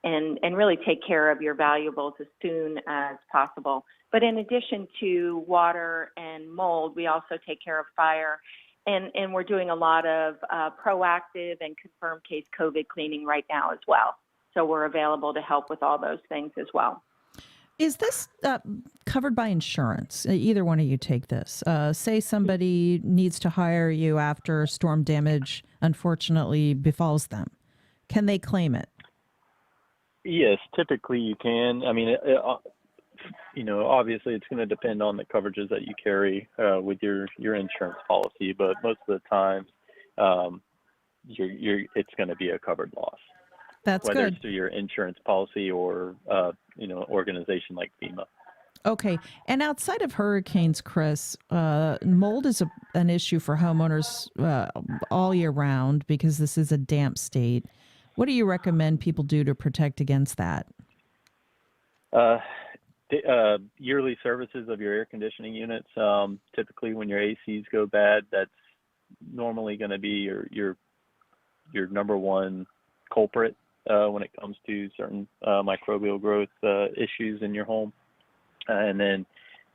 Speaker 14: and really take care of your valuables as soon as possible. But in addition to water and mold, we also take care of fire. And we're doing a lot of proactive and confirmed case COVID cleaning right now as well. So we're available to help with all those things as well.
Speaker 8: Is this covered by insurance? Either one of you take this. Say somebody needs to hire you after storm damage unfortunately befalls them. Can they claim it?
Speaker 15: Yes, typically you can. I mean, obviously it's going to depend on the coverages that you carry with your insurance policy, but most of the time, it's going to be a covered loss.
Speaker 8: That's
Speaker 15: whether
Speaker 8: good.
Speaker 15: It's through your insurance policy or organization like FEMA.
Speaker 8: Okay, and outside of hurricanes, Chris, mold is an issue for homeowners all year round because this is a damp state. What do you recommend people do to protect against that?
Speaker 15: Yearly services of your air conditioning units. Typically, when your ACs go bad, that's normally going to be your number one culprit when it comes to certain microbial growth issues in your home. And then,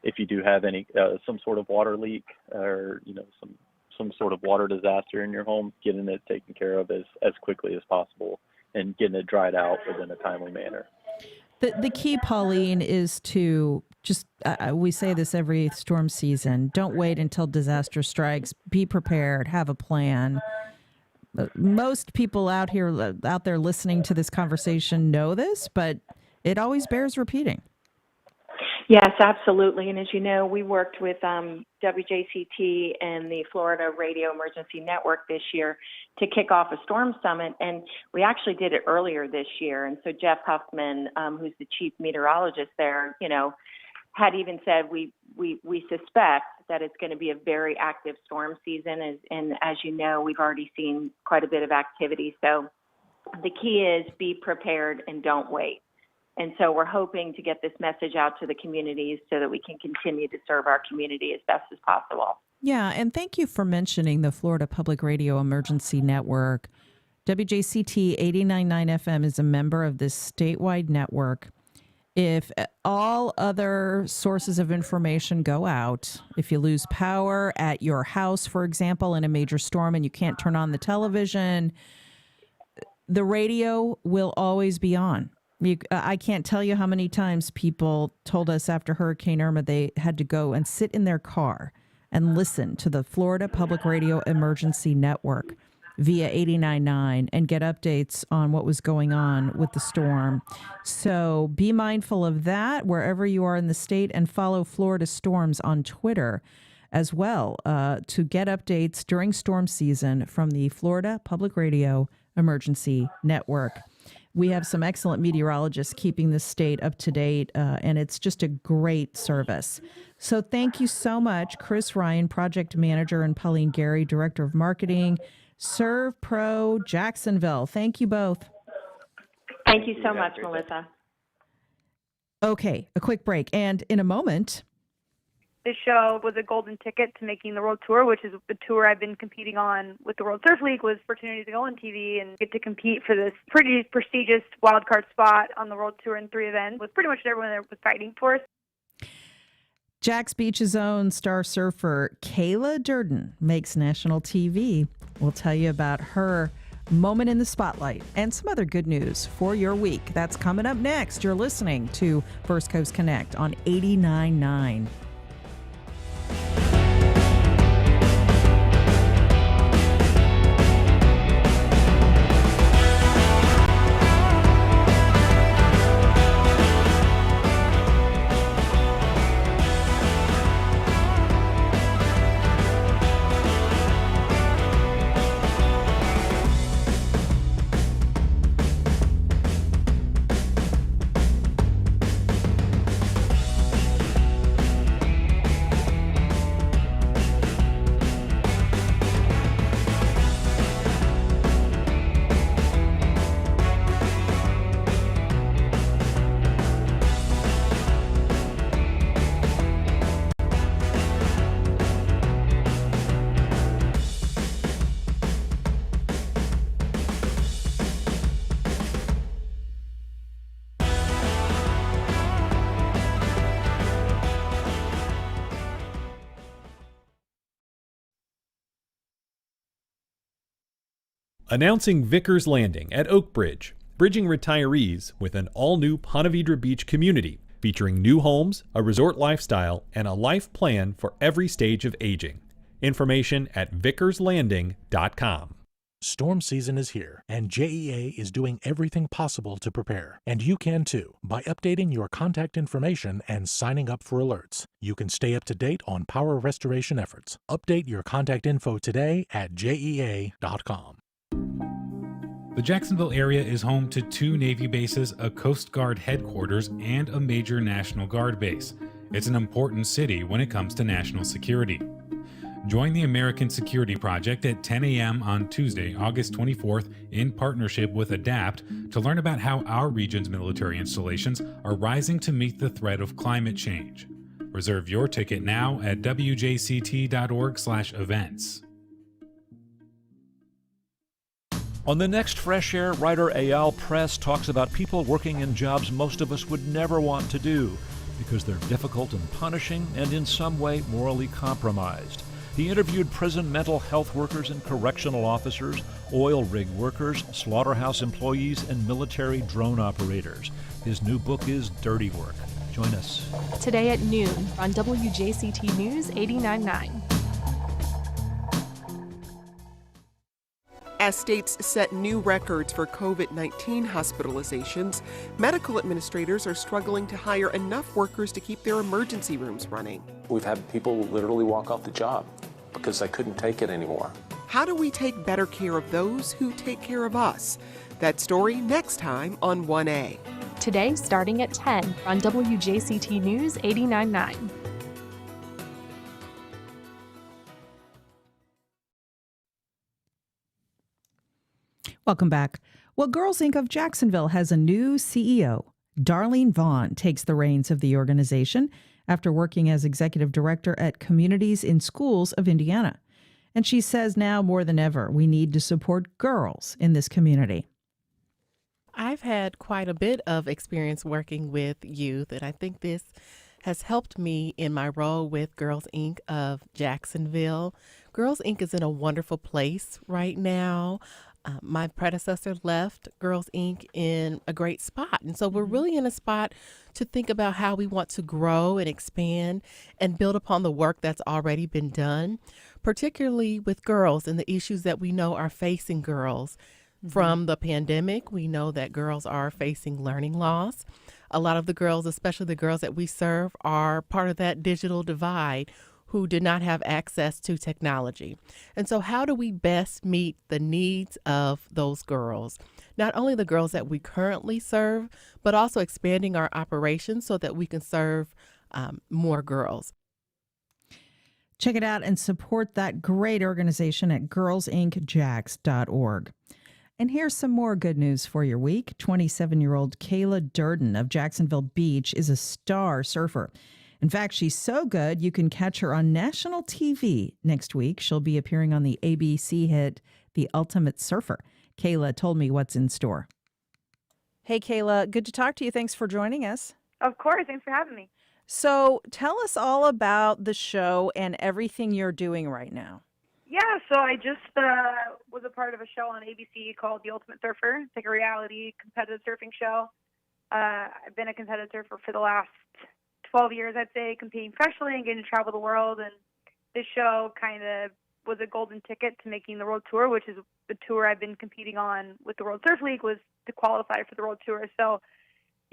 Speaker 15: if you do have any some sort of water leak or some sort of water disaster in your home, getting it taken care of as quickly as possible and getting it dried out within a timely manner.
Speaker 8: The key, Pauline, is to just, we say this every storm season, don't wait until disaster strikes. Be prepared, have a plan. Most people out there listening to this conversation know this, but it always bears repeating.
Speaker 14: Yes, absolutely. And as you know, we worked with WJCT and the Florida Radio Emergency Network this year to kick off a storm summit. And we actually did it earlier this year. And so Jeff Huffman, who's the chief meteorologist there, had even said we suspect that it's going to be a very active storm season. And as you know, we've already seen quite a bit of activity. So the key is be prepared and don't wait. And so we're hoping to get this message out to the communities so that we can continue to serve our community as best as possible.
Speaker 8: Yeah, and thank you for mentioning the Florida Public Radio Emergency Network. WJCT 89.9 FM is a member of this statewide network. If all other sources of information go out, if you lose power at your house, for example, in a major storm and you can't turn on the television, the radio will always be on. I can't tell you how many times people told us after Hurricane Irma they had to go and sit in their car and listen to the Florida Public Radio Emergency Network via 89.9 and get updates on what was going on with the storm. So be mindful of that wherever you are in the state, and follow Florida Storms on Twitter as well to get updates during storm season from the Florida Public Radio Emergency Network. We have some excellent meteorologists keeping the state up to date, and it's just a great service. So thank you so much, Chris Ryan, Project Manager, and Pauline Gary, Director of Marketing, ServPro Jacksonville. Thank you both.
Speaker 14: Thank you so much, Melissa.
Speaker 8: Okay, a quick break. And in a moment...
Speaker 16: This show was a golden ticket to making the World Tour, which is the tour I've been competing on with the World Surf League. Was opportunity to go on TV and get to compete for this pretty prestigious wildcard spot on the World Tour in 3 events. Was pretty much everyone that was fighting for.
Speaker 8: Jax Beach's own star surfer Kayla Durden makes national TV. We'll tell you about her moment in the spotlight and some other good news for your week. That's coming up next. You're listening to First Coast Connect on 89.9.
Speaker 17: Announcing Vickers Landing at Oak Bridge, bridging retirees with an all-new Ponte Vedra Beach community, featuring new homes, a resort lifestyle, and a life plan for every stage of aging. Information at vickerslanding.com.
Speaker 18: Storm season is here, and JEA is doing everything possible to prepare. And you can too, by updating your contact information and signing up for alerts. You can stay up to date on power restoration efforts. Update your contact info today at JEA.com.
Speaker 19: The Jacksonville area is home to 2 Navy bases, a Coast Guard headquarters, and a major National Guard base. It's an important city when it comes to national security. Join the American Security Project at 10 a.m. on Tuesday, August 24th, in partnership with ADAPT, to learn about how our region's military installations are rising to meet the threat of climate change. Reserve your ticket now at wjct.org/events.
Speaker 20: On the next Fresh Air, writer Eyal Press talks about people working in jobs most of us would never want to do because they're difficult and punishing and in some way morally compromised. He interviewed prison mental health workers and correctional officers, oil rig workers, slaughterhouse employees, and military drone operators. His new book is Dirty Work. Join us
Speaker 21: today at noon on WJCT News 89.9.
Speaker 22: As states set new records for COVID-19 hospitalizations, medical administrators are struggling to hire enough workers to keep their emergency rooms running.
Speaker 23: We've had people literally walk off the job because they couldn't take it anymore.
Speaker 22: How do we take better care of those who take care of us? That story next time on 1A.
Speaker 21: Today starting at 10 on WJCT News 89.9.
Speaker 8: Welcome back. Well, Girls Inc. of Jacksonville has a new CEO. Darlene Vaughn takes the reins of the organization after working as executive director at Communities in Schools of Indiana. And she says now more than ever, we need to support girls in this community.
Speaker 24: I've had quite a bit of experience working with youth, and I think this has helped me in my role with Girls Inc. of Jacksonville. Girls Inc. is in a wonderful place right now. My predecessor left Girls Inc. in a great spot. And so we're really in a spot to think about how we want to grow and expand and build upon the work that's already been done, particularly with girls and the issues that we know are facing girls. From the pandemic, we know that girls are facing learning loss. A lot of the girls, especially the girls that we serve, are part of that digital divide who did not have access to technology. And so how do we best meet the needs of those girls? Not only the girls that we currently serve, but also expanding our operations so that we can serve more girls.
Speaker 8: Check it out and support that great organization at girlsincjax.org. And here's some more good news for your week. 27-year-old Kayla Durden of Jacksonville Beach is a star surfer. In fact, she's so good, you can catch her on national TV next week. She'll be appearing on the ABC hit The Ultimate Surfer. Kayla told me what's in store. Hey, Kayla, good to talk to you. Thanks for joining us.
Speaker 16: Of course. Thanks for having me.
Speaker 8: So tell us all about the show and everything you're doing right now.
Speaker 16: Yeah, so I just was a part of a show on ABC called The Ultimate Surfer. It's like a reality competitive surfing show. I've been a competitive surfer for the last 12 years, I'd say, competing professionally and getting to travel the world. And this show kind of was a golden ticket to making the World Tour, which is the tour I've been competing on with the World Surf League, was to qualify for the World Tour. So,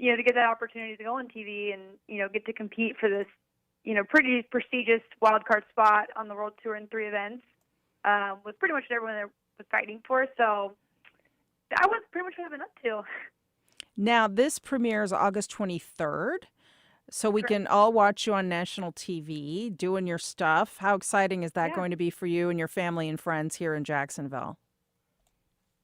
Speaker 16: to get that opportunity to go on TV and, get to compete for this, pretty prestigious wildcard spot on the World Tour in 3 events was pretty much what everyone there was fighting for. So that was pretty much what I've been up to.
Speaker 8: Now, this premieres August 23rd. So we can all watch you on national TV doing your stuff. How exciting is that going to be for you and your family and friends here in Jacksonville?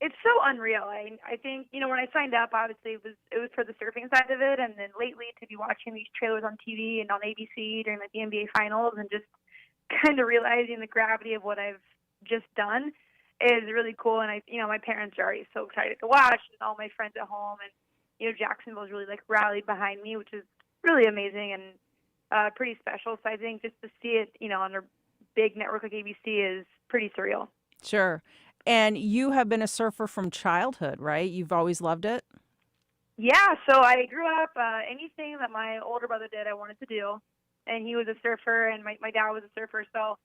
Speaker 16: It's so unreal. I think, when I signed up, obviously it was for the surfing side of it. And then lately to be watching these trailers on TV and on ABC during the NBA finals and just kind of realizing the gravity of what I've just done is really cool. And my parents are already so excited to watch, and all my friends at home, and, Jacksonville's really rallied behind me, which is really amazing and pretty special. So I think just to see it, on a big network like ABC is pretty surreal.
Speaker 8: Sure. And you have been a surfer from childhood, right? You've always loved it?
Speaker 16: Yeah. So I grew up, anything that my older brother did, I wanted to do. And he was a surfer, and my dad was a surfer. So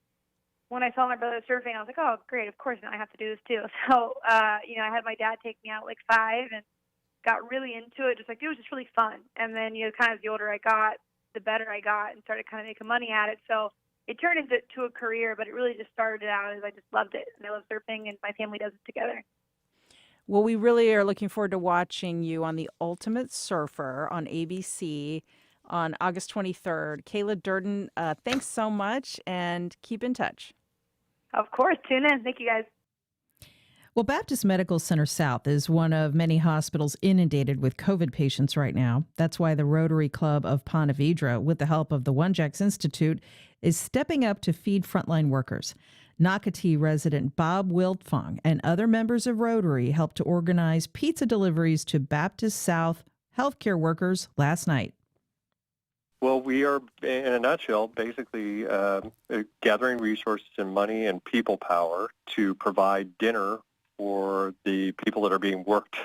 Speaker 16: when I saw my brother surfing, I was like, oh, great, of course, now I have to do this too. So, I had my dad take me out 5 and got really into it. Just it was just really fun. And then, kind of the older I got, the better I got, and started kind of making money at it. So it turned into a career, but it really just started out as I just loved it. And I love surfing, and my family does it together.
Speaker 8: Well, we really are looking forward to watching you on The Ultimate Surfer on ABC on August 23rd. Kayla Durden, thanks so much, and keep in touch.
Speaker 16: Of course. Tune in. Thank you, guys.
Speaker 8: Well, Baptist Medical Center South is one of many hospitals inundated with COVID patients right now. That's why the Rotary Club of Ponte Vedra, with the help of the One Jacks Institute, is stepping up to feed frontline workers. Nocatee resident Bob Wildfong and other members of Rotary helped to organize pizza deliveries to Baptist South healthcare workers last night.
Speaker 1: Well, we are, in a nutshell, basically gathering resources and money and people power to provide dinner for the people that are being worked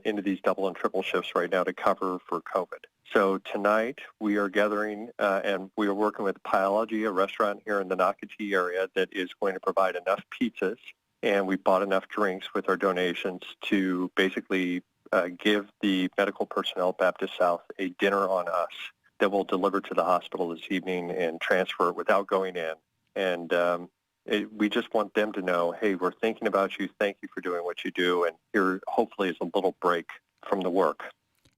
Speaker 1: into these double and triple shifts right now to cover for COVID. So tonight we are gathering and we are working with Pyology, a restaurant here in the Nocatee area that is going to provide enough pizzas, and we bought enough drinks with our donations to basically give the medical personnel at Baptist South a dinner on us that we'll deliver to the hospital this evening and transfer it without going in. And we just want them to know, hey, we're thinking about you. Thank you for doing what you do. And here hopefully is a little break from the work.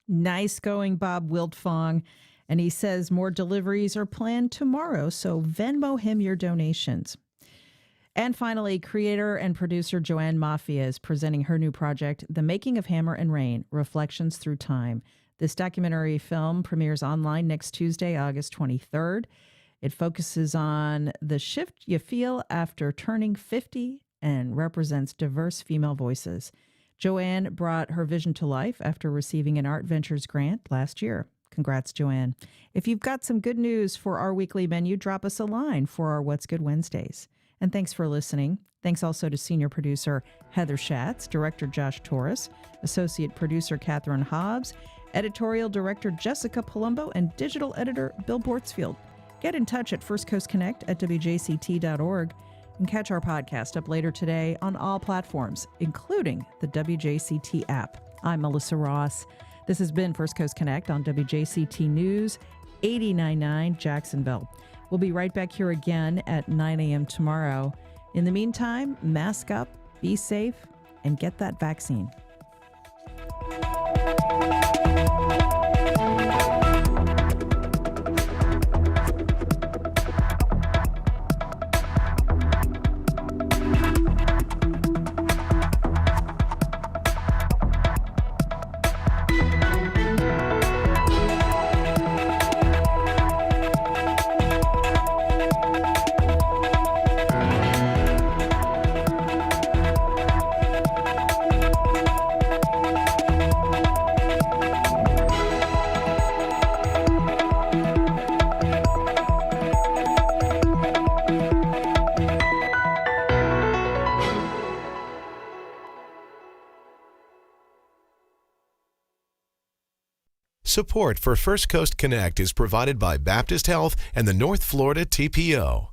Speaker 8: Nice going, Bob Wildfong. And he says more deliveries are planned tomorrow, so Venmo him your donations. And finally, creator and producer Joanne Mafia is presenting her new project, The Making of Hammer and Rain, Reflections Through Time. This documentary film premieres online next Tuesday, August 23rd. It focuses on the shift you feel after turning 50 and represents diverse female voices. Joanne brought her vision to life after receiving an Art Ventures grant last year. Congrats, Joanne. If you've got some good news for our weekly menu, drop us a line for our What's Good Wednesdays. And thanks for listening. Thanks also to senior producer Heather Schatz, director Josh Torres, associate producer Catherine Hobbs, editorial director Jessica Palumbo, and digital editor Bill Bortsfield. Get in touch at firstcoastconnect@wjct.org and catch our podcast up later today on all platforms, including the WJCT app. I'm Melissa Ross. This has been First Coast Connect on WJCT News 89.9 Jacksonville. We'll be right back here again at 9 a.m. tomorrow. In the meantime, mask up, be safe, and get that vaccine.
Speaker 2: Support for First Coast Connect is provided by Baptist Health and the North Florida TPO.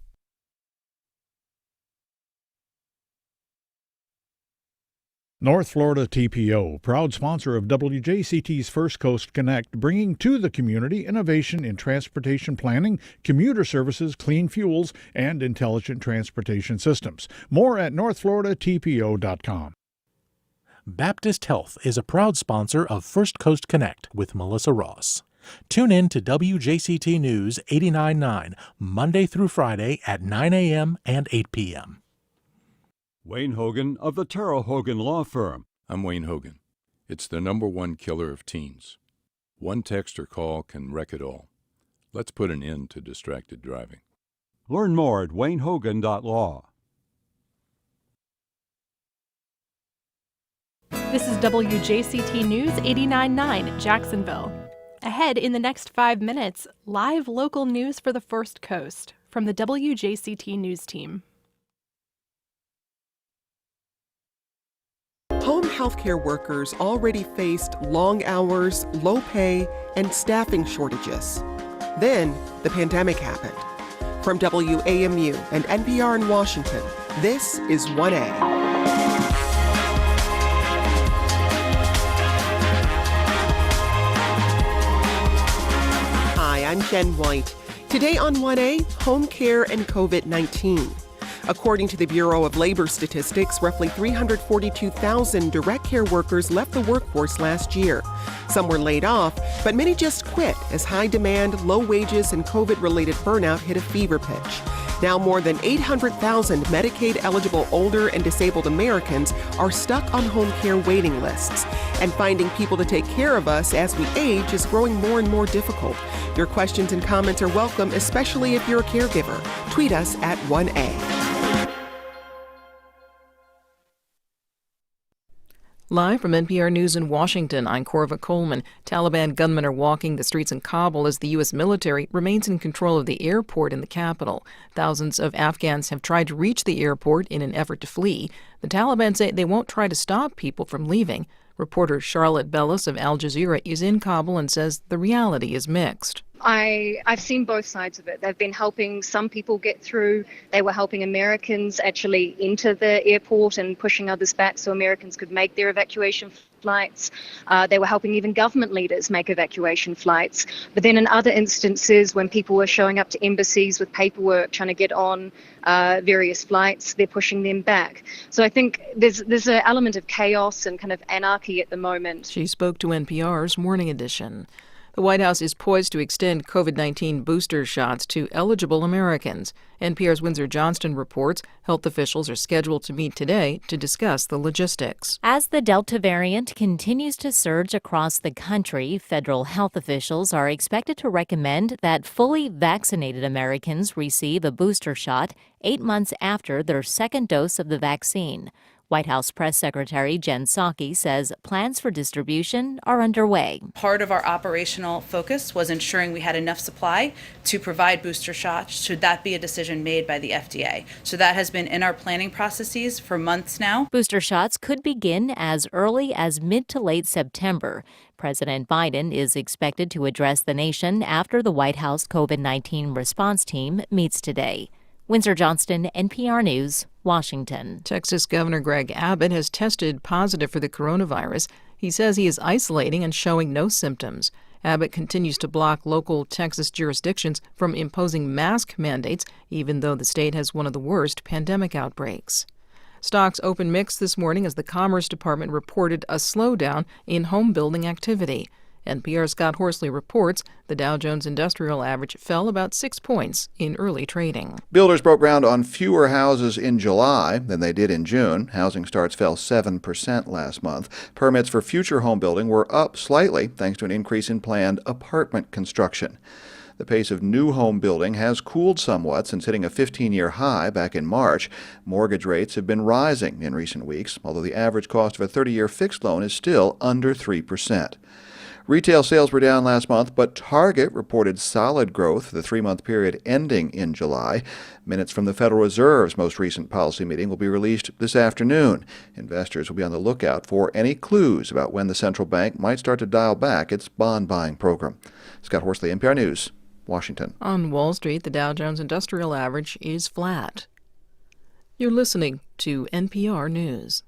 Speaker 3: North Florida TPO, proud sponsor of WJCT's First Coast Connect, bringing to the community innovation in transportation planning, commuter services, clean fuels, and intelligent transportation systems. More at northfloridatpo.com.
Speaker 18: Baptist Health is a proud sponsor of First Coast Connect with Melissa Ross. Tune in to WJCT News 89.9 Monday through Friday at 9 a.m. and 8 p.m.
Speaker 4: Wayne Hogan of the Terrell Hogan Law Firm.
Speaker 25: I'm Wayne Hogan. It's the #1 killer of teens. One text or call can wreck it all. Let's put an end to distracted driving.
Speaker 4: Learn more at waynehogan.law.
Speaker 21: This is WJCT News 89.9 Jacksonville. Ahead in the next 5 minutes, live local news for the First Coast from the WJCT News team.
Speaker 22: Home healthcare workers already faced long hours, low pay, and staffing shortages. Then the pandemic happened. From WAMU and NPR in Washington, this is 1A. Hi, I'm Jen White. Today on 1A, home care and COVID-19. According to the Bureau of Labor Statistics, roughly 342,000 direct care workers left the workforce last year. Some were laid off, but many just quit as high demand, low wages, and COVID-related burnout hit a fever pitch. Now more than 800,000 Medicaid-eligible older and disabled Americans are stuck on home care waiting lists. And finding people to take care of us as we age is growing more and more difficult. Your questions and comments are welcome, especially if you're a caregiver. Tweet us at 1A.
Speaker 5: Live from NPR News in Washington, I'm Corva Coleman. Taliban gunmen are walking the streets in Kabul as the U.S. military remains in control of the airport in the capital. Thousands of Afghans have tried to reach the airport in an effort to flee. The Taliban say they won't try to stop people from leaving. Reporter Charlotte Bellis of Al Jazeera is in Kabul and says the reality is mixed.
Speaker 6: I've seen both sides of it. They've been helping some people get through. They were helping Americans actually enter the airport and pushing others back so Americans could make their evacuation flights. They were helping even government leaders make evacuation flights. But then in other instances, when people were showing up to embassies with paperwork, trying to get on various flights, they're pushing them back. So I think there's an element of chaos and kind of anarchy at the moment.
Speaker 5: She spoke to NPR's Morning Edition. The White House is poised to extend COVID-19 booster shots to eligible Americans. NPR's Windsor Johnston reports health officials are scheduled to meet today to discuss the logistics.
Speaker 7: As the Delta variant continues to surge across the country, federal health officials are expected to recommend that fully vaccinated Americans receive a booster shot 8 months after their second dose of the vaccine. White House Press Secretary Jen Psaki says plans for distribution are underway.
Speaker 10: Part of our operational focus was ensuring we had enough supply to provide booster shots should that be a decision made by the FDA. So that has been in our planning processes for months now.
Speaker 7: Booster shots could begin as early as mid to late September. President Biden is expected to address the nation after the White House COVID-19 response team meets today. Windsor Johnston, NPR News, Washington.
Speaker 5: Texas Governor Greg Abbott has tested positive for the coronavirus. He says he is isolating and showing no symptoms. Abbott continues to block local Texas jurisdictions from imposing mask mandates, even though the state has one of the worst pandemic outbreaks. Stocks opened mixed this morning as the Commerce Department reported a slowdown in home building activity. NPR's Scott Horsley reports the Dow Jones Industrial Average fell about 6 points in early trading.
Speaker 11: Builders broke ground on fewer houses in July than they did in June. Housing starts fell 7% last month. Permits for future home building were up slightly thanks to an increase in planned apartment construction. The pace of new home building has cooled somewhat since hitting a 15-year high back in March. Mortgage rates have been rising in recent weeks, although the average cost of a 30-year fixed loan is still under 3%. Retail sales were down last month, but Target reported solid growth for the 3-month period ending in July. Minutes from the Federal Reserve's most recent policy meeting will be released this afternoon. Investors will be on the lookout for any clues about when the central bank might start to dial back its bond buying program. Scott Horsley, NPR News, Washington.
Speaker 5: On Wall Street, the Dow Jones Industrial Average is flat. You're listening to NPR News.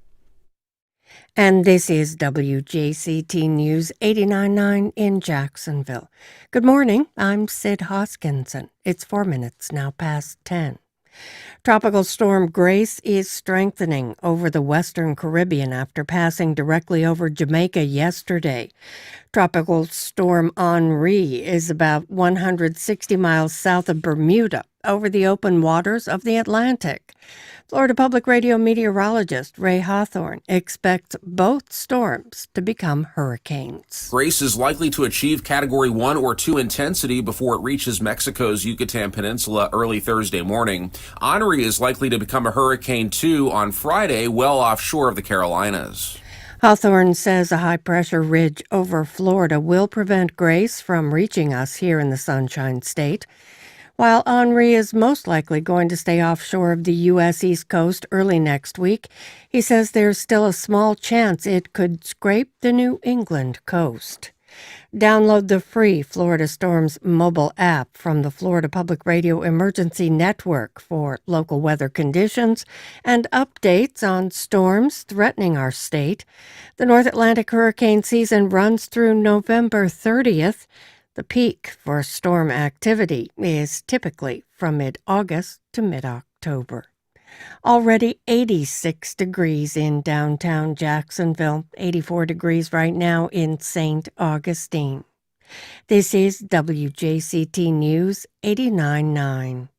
Speaker 26: And this is WJCT News 89.9 in Jacksonville. Good morning, I'm Sid Hoskinson. It's 4 minutes now past 10. Tropical storm Grace is strengthening over the western Caribbean after passing directly over Jamaica yesterday. Tropical storm Henri is about 160 miles south of Bermuda over the open waters of the Atlantic. Florida Public Radio meteorologist Ray Hawthorne expects both storms to become hurricanes.
Speaker 27: Grace is likely to achieve Category 1 or 2 intensity before it reaches Mexico's Yucatan Peninsula early Thursday morning. Henri is likely to become a Hurricane 2 on Friday, well offshore of the Carolinas.
Speaker 26: Hawthorne says a high-pressure ridge over Florida will prevent Grace from reaching us here in the Sunshine State. While Henri is most likely going to stay offshore of the U.S. East Coast early next week, he says there's still a small chance it could scrape the New England coast. Download the free Florida Storms mobile app from the Florida Public Radio Emergency Network for local weather conditions and updates on storms threatening our state. The North Atlantic hurricane season runs through November 30th. The peak for storm activity is typically from mid-August to mid-October. Already 86 degrees in downtown Jacksonville, 84 degrees right now in St. Augustine. This is WJCT News 89.9.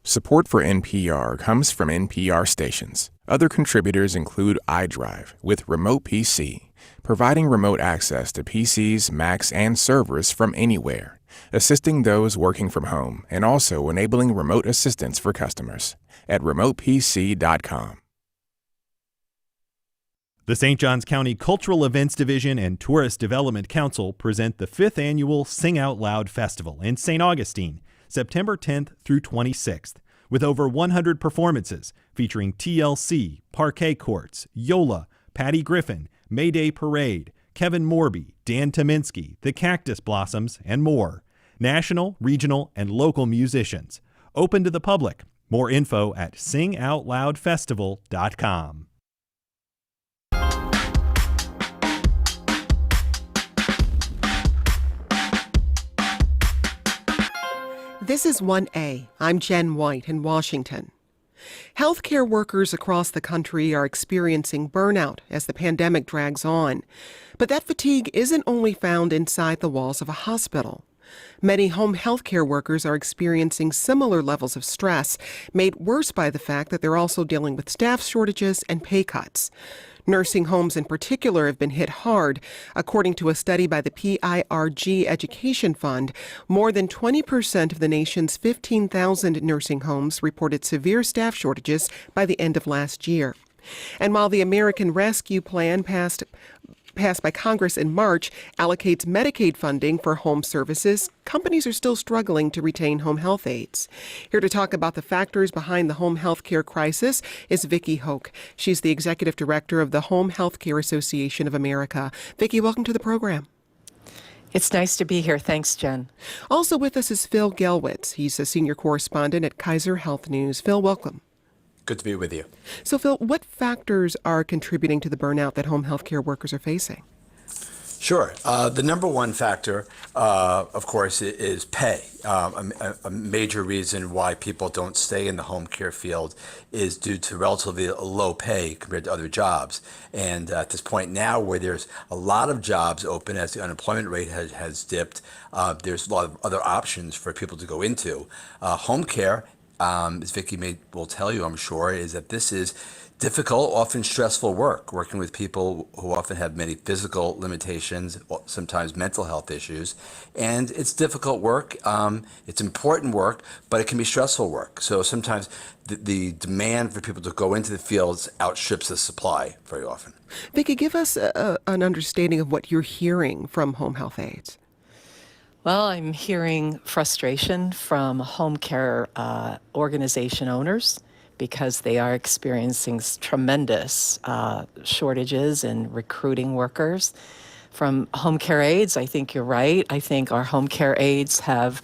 Speaker 28: Support for NPR comes from NPR stations. Other contributors include iDrive with Remote PC, providing remote access to PCs, Macs, and servers from anywhere, assisting those working from home, and also enabling remote assistance for customers at remotepc.com.
Speaker 9: The St. Johns County Cultural Events Division and Tourist Development Council present the 5th Annual Sing Out Loud Festival in St. Augustine, September 10th through 26th, with over 100 performances featuring TLC, Parquet Courts, Yola, Patty Griffin, Mayday Parade, Kevin Morby, Dan Tominski, the Cactus Blossoms, and more. National, regional, and local musicians. Open to the public. More info at singoutloudfestival.com.
Speaker 22: This is 1A. I'm Jen White in Washington. Healthcare workers across the country are experiencing burnout as the pandemic drags on. But that fatigue isn't only found inside the walls of a hospital. Many home healthcare workers are experiencing similar levels of stress, made worse by the fact that they're also dealing with staff shortages and pay cuts. Nursing homes in particular have been hit hard. According to a study by the PIRG Education Fund, more than 20% of the nation's 15,000 nursing homes reported severe staff shortages by the end of last year. And while the American Rescue Plan passed by Congress in March allocates Medicaid funding for home services, companies are still struggling to retain home health aides. Here to talk about the factors behind the home health care crisis is Vicki Hoke. She's the executive director of the Home Health Care Association of America. Vicki, welcome to the program.
Speaker 12: It's nice to be here. Thanks, Jen.
Speaker 22: Also with us is Phil Gelwitz. He's a senior correspondent at Kaiser Health News. Phil, welcome.
Speaker 13: Good to be with you.
Speaker 22: So, Phil, what factors are contributing to the burnout that home health care workers are facing?
Speaker 13: Sure. The number one factor, of course, is pay. A major reason why people don't stay in the home care field is due to relatively low pay compared to other jobs. And at this point now, where there's a lot of jobs open as the unemployment rate has dipped, there's a lot of other options for people to go into. Home care, as Vicki will tell you, I'm sure, is that this is difficult, often stressful work, working with people who often have many physical limitations, sometimes mental health issues. And it's difficult work. It's important work, but it can be stressful work. So sometimes the demand for people to go into the fields outstrips the supply very often.
Speaker 22: Vicki, give us an understanding of what you're hearing from home health aides.
Speaker 12: Well, I'm hearing frustration from home care organization owners because they are experiencing tremendous shortages in recruiting workers. From home care aides, I think you're right. I think our home care aides have,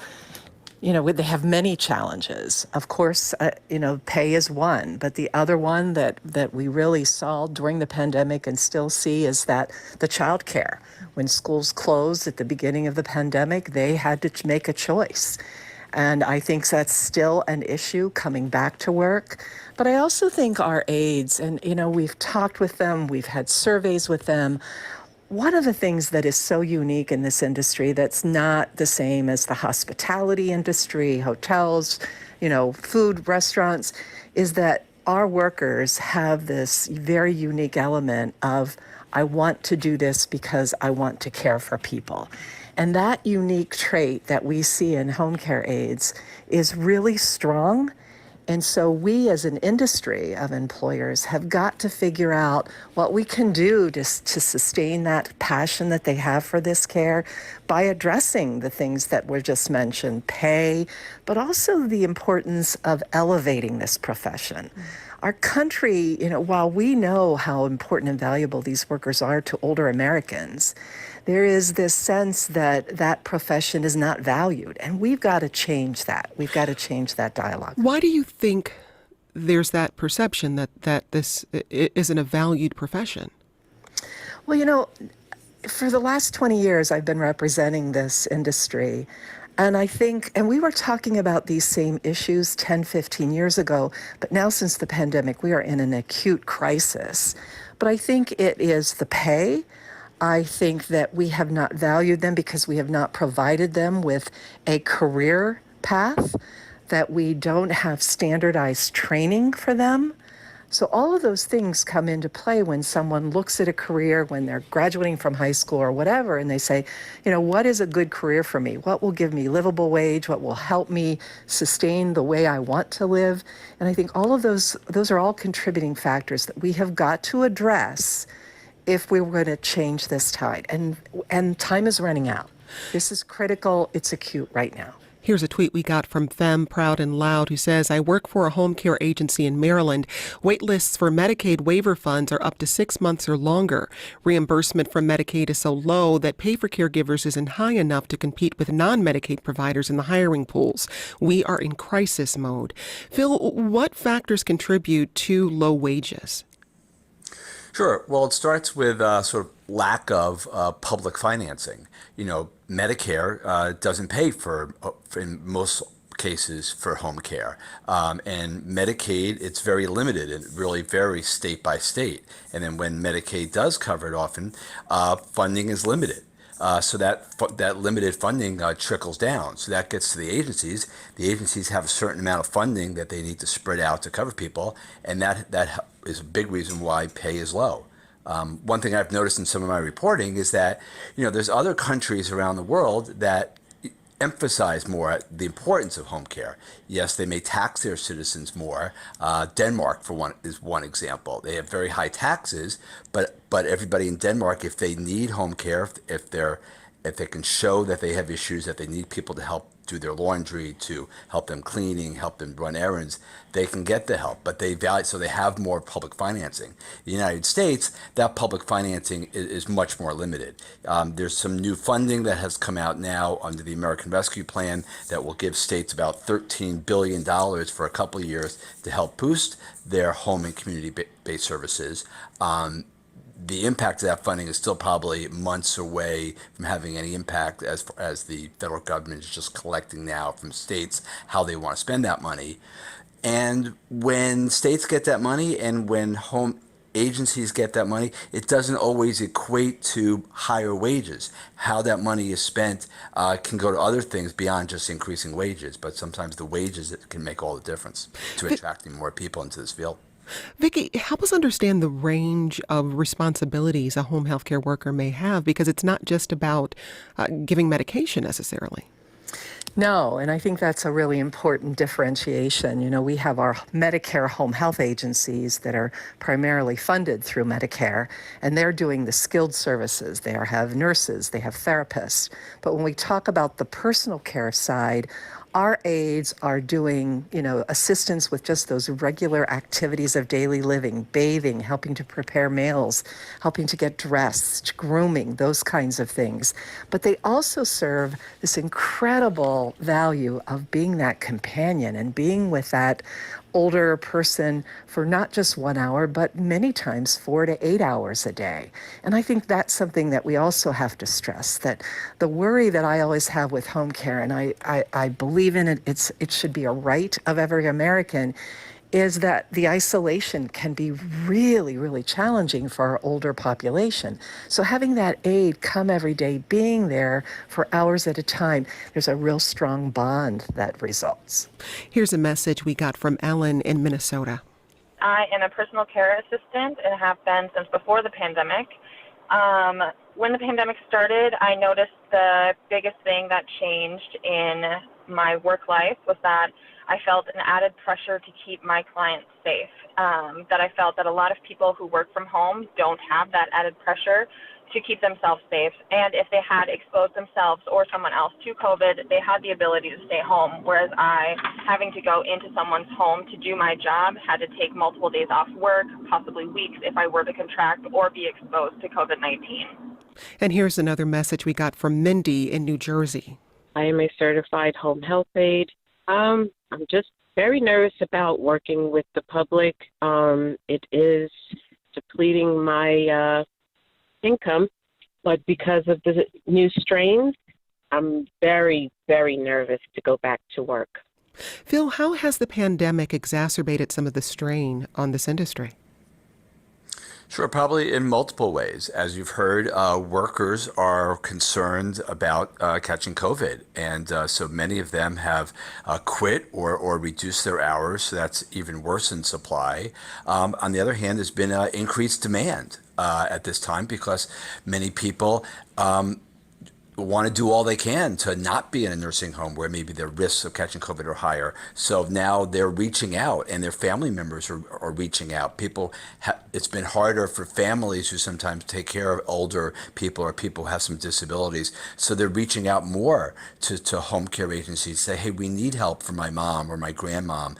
Speaker 12: they have many challenges. Of course, pay is one, but the other one that we really saw during the pandemic and still see is that the child care. When schools closed at the beginning of the pandemic, they had to make a choice. And I think that's still an issue coming back to work. But I also think our aides, and we've talked with them, we've had surveys with them. One of the things that is so unique in this industry that's not the same as the hospitality industry, hotels, food, restaurants, is that our workers have this very unique element of, I want to do this because I want to care for people. And that unique trait that we see in home care aides is really strong. And so we as an industry of employers have got to figure out what we can do to sustain that passion that they have for this care by addressing the things that were just mentioned, pay, but also the importance of elevating this profession. Our country, while we know how important and valuable these workers are to older Americans, there is this sense that that profession is not valued, and we've got to change that. We've got to change that dialogue.
Speaker 22: Why do you think there's that perception that this isn't a valued profession?
Speaker 12: Well, for the last 20 years, I've been representing this industry. And I think, and we were talking about these same issues 10, 15 years ago, but now since the pandemic, we are in an acute crisis. But I think it is the pay. I think that we have not valued them because we have not provided them with a career path, that we don't have standardized training for them. So all of those things come into play when someone looks at a career, when they're graduating from high school or whatever, and they say, what is a good career for me? What will give me livable wage? What will help me sustain the way I want to live? And I think all of those are all contributing factors that we have got to address if we were going to change this tide. And time is running out. This is critical. It's acute right now.
Speaker 22: Here's a tweet we got from Femme Proud and Loud, who says, I work for a home care agency in Maryland. Wait lists for Medicaid waiver funds are up to 6 months or longer. Reimbursement from Medicaid is so low that pay for caregivers isn't high enough to compete with non-Medicaid providers in the hiring pools. We are in crisis mode. Phil, what factors contribute to low wages?
Speaker 13: Sure. Well, it starts with sort of lack of public financing. Medicare doesn't pay for in most cases for home care. And Medicaid, it's very limited. It really varies state by state. And then when Medicaid does cover it often, funding is limited. So that limited funding trickles down. So that gets to the agencies. The agencies have a certain amount of funding that they need to spread out to cover people. And that is a big reason why pay is low. One thing I've noticed in some of my reporting is that, there's other countries around the world that emphasize more the importance of home care. Yes, they may tax their citizens more. Denmark, is one example. They have very high taxes, but everybody in Denmark, if they need home care, if they can show that they have issues, that they need people to help do their laundry, to help them cleaning, help them run errands, they can get the help, but they value, so they have more public financing. In the United States, that public financing is much more limited. There's some new funding that has come out now under the American Rescue Plan that will give states about $13 billion for a couple of years to help boost their home and community-based services. The impact of that funding is still probably months away from having any impact as the federal government is just collecting now from states how they want to spend that money. And when states get that money and when home agencies get that money, it doesn't always equate to higher wages. How that money is spent can go to other things beyond just increasing wages, but sometimes the wages can make all the difference to attracting more people into this field.
Speaker 22: Vicki, help us understand the range of responsibilities a home health care worker may have, because it's not just about giving medication necessarily.
Speaker 12: No, and I think that's a really important differentiation. We have our Medicare home health agencies that are primarily funded through Medicare, and they're doing the skilled services. They have nurses, they have therapists. But when we talk about the personal care side, our aides are doing, assistance with just those regular activities of daily living, bathing, helping to prepare meals, helping to get dressed, grooming, those kinds of things. But they also serve this incredible value of being that companion and being with that older person for not just 1 hour, but many times 4 to 8 hours a day. And I think that's something that we also have to stress, that the worry that I always have with home care, and I believe in it, it should be a right of every American, is that the isolation can be really, really challenging for our older population. So having that aide come every day, being there for hours at a time, there's a real strong bond that results.
Speaker 22: Here's a message we got from Ellen in Minnesota.
Speaker 14: I am a personal care assistant and have been since before the pandemic. When the pandemic started, I noticed the biggest thing that changed in my work life was that I felt an added pressure to keep my clients safe, that I felt that a lot of people who work from home don't have that added pressure to keep themselves safe. And if they had exposed themselves or someone else to COVID, they had the ability to stay home, whereas I, having to go into someone's home to do my job, had to take multiple days off work, possibly weeks if I were to contract or be exposed to COVID-19.
Speaker 22: And here's another message we got from Mindy in New Jersey.
Speaker 15: I am a certified home health aide. I'm just very nervous about working with the public. It is depleting my income, but because of the new strains, I'm very, very nervous to go back to work.
Speaker 22: Phil, how has the pandemic exacerbated some of the strain on this industry?
Speaker 13: Sure, probably in multiple ways. As you've heard, workers are concerned about catching COVID, and so many of them have quit or reduced their hours, so that's even worse in supply. On the other hand, there's been increased demand at this time because many people want to do all they can to not be in a nursing home where maybe their risks of catching COVID are higher. So now they're reaching out, and their family members are reaching out. It's been harder for families who sometimes take care of older people or people who have some disabilities. So they're reaching out more to home care agencies, say, hey, we need help for my mom or my grandmom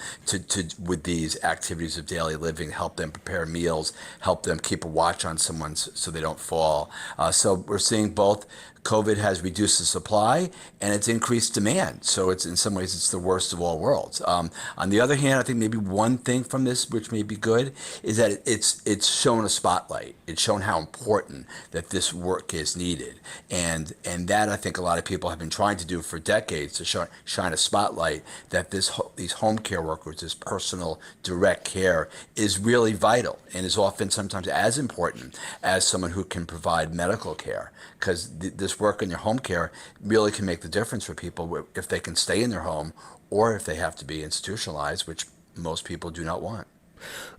Speaker 13: with these activities of daily living, help them prepare meals, help them keep a watch on someone so they don't fall. So we're seeing both COVID has reduced the supply and it's increased demand. So it's in some ways it's the worst of all worlds. On the other hand, I think maybe one thing from this which may be good is that it's shown a spotlight. It's shown how important that this work is needed, and that I think a lot of people have been trying to do for decades, to shine a spotlight that these home care workers, this personal direct care, is really vital and is often sometimes as important as someone who can provide medical care, because this work in their home care really can make the difference for people if they can stay in their home or if they have to be institutionalized, which most people do not want.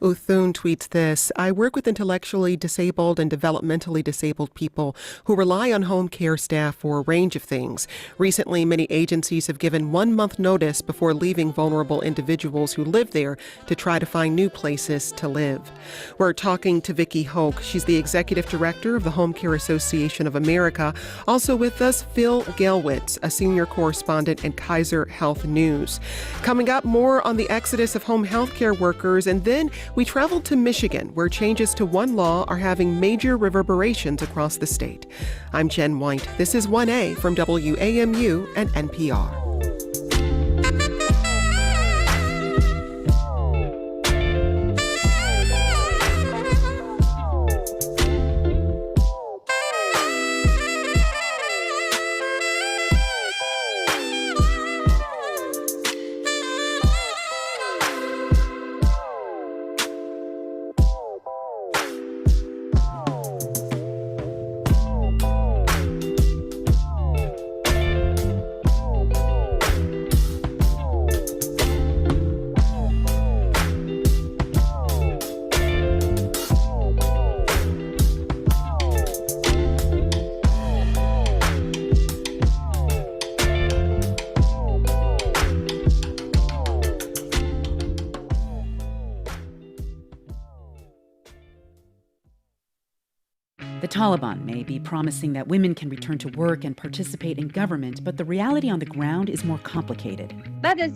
Speaker 22: Uthun tweets this: I work with intellectually disabled and developmentally disabled people who rely on home care staff for a range of things. Recently, many agencies have given 1 month notice before leaving vulnerable individuals who live there to try to find new places to live. We're talking to Vicki Hoke. She's the executive director of the Home Care Association of America. Also with us, Phil Gelwitz, a senior correspondent at Kaiser Health News. Coming up, more on the exodus of home health care workers, and then we traveled to Michigan, where changes to one law are having major reverberations across the state. I'm Jen White. This is 1A from WAMU and NPR.
Speaker 1: The Taliban may be promising that women can return to work and participate in government, but the reality on the ground is more complicated.
Speaker 8: The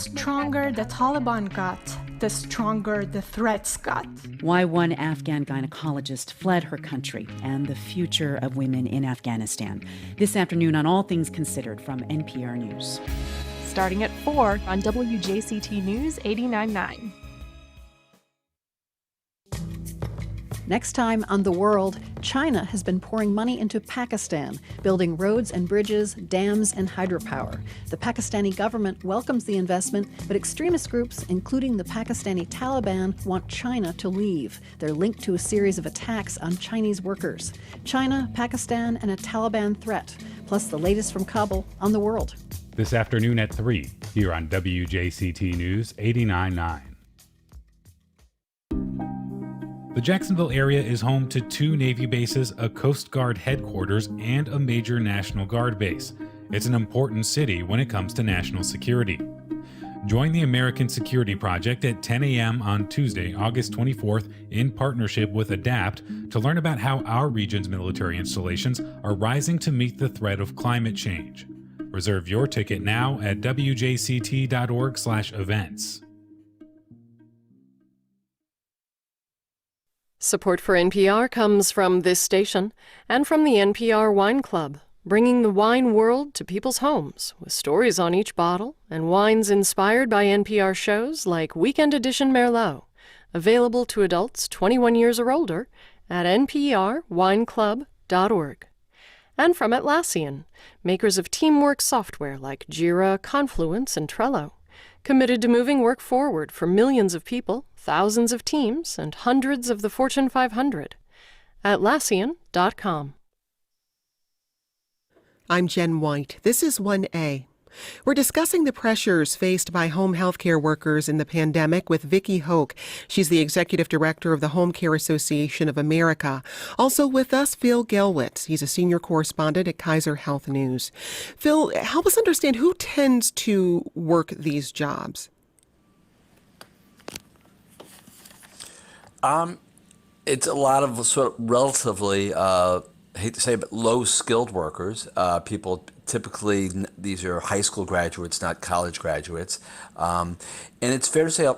Speaker 8: stronger the Taliban got, the stronger the threats got.
Speaker 1: Why one Afghan gynecologist fled her country and the future of women in Afghanistan. This afternoon on All Things Considered from NPR News.
Speaker 21: Starting at 4 on WJCT News 89.9.
Speaker 16: Next time on The World, China has been pouring money into Pakistan, building roads and bridges, dams, and hydropower. The Pakistani government welcomes the investment, but extremist groups, including the Pakistani Taliban, want China to leave. They're linked to a series of attacks on Chinese workers. China, Pakistan, and a Taliban threat, plus the latest from Kabul on The World.
Speaker 17: This afternoon at 3, here on WJCT News 89.9. The Jacksonville area is home to 2 Navy bases, a Coast Guard headquarters, and a major National Guard base. It's an important city when it comes to national security. Join the American Security Project at 10 a.m. on Tuesday, August 24th, in partnership with ADAPT, to learn about how our region's military installations are rising to meet the threat of climate change. Reserve your ticket now at wjct.org/events.
Speaker 19: Support for NPR comes from this station and from the NPR Wine Club, bringing the wine world to people's homes with stories on each bottle and wines inspired by NPR shows like Weekend Edition Merlot, available to adults 21 years or older at nprwineclub.org. And from Atlassian, makers of teamwork software like Jira, Confluence, and Trello, committed to moving work forward for millions of people, thousands of teams, and hundreds of the Fortune 500. Atlassian.com.
Speaker 22: I'm Jen White. This is 1A. We're discussing the pressures faced by home health care workers in the pandemic with Vicki Hoke. She's the executive director of the Home Care Association of America. Also with us, Phil Gelwitz. He's a senior correspondent at Kaiser Health News. Phil, help us understand who tends to work these jobs.
Speaker 13: It's a lot of sort of relatively, I hate to say it, but low-skilled workers. People typically, these are high school graduates, not college graduates. And it's fair to say a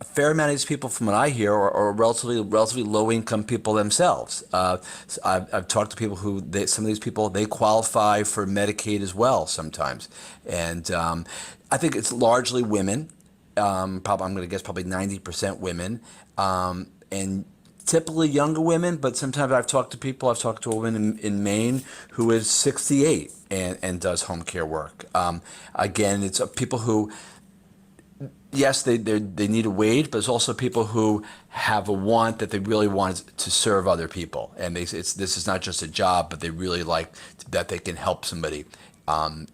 Speaker 13: fair amount of these people, from what I hear, are relatively low-income people themselves. I've talked to people who, some of these people, they qualify for Medicaid as well sometimes. And I think it's largely women. I'm going to guess probably 90% women. And typically younger women, but sometimes I've talked to a woman in Maine who is 68 and does home care work. Again, it's people who, yes, they need a wage, but it's also people who have a want that they really want to serve other people. And this is not just a job, but they really like that they can help somebody and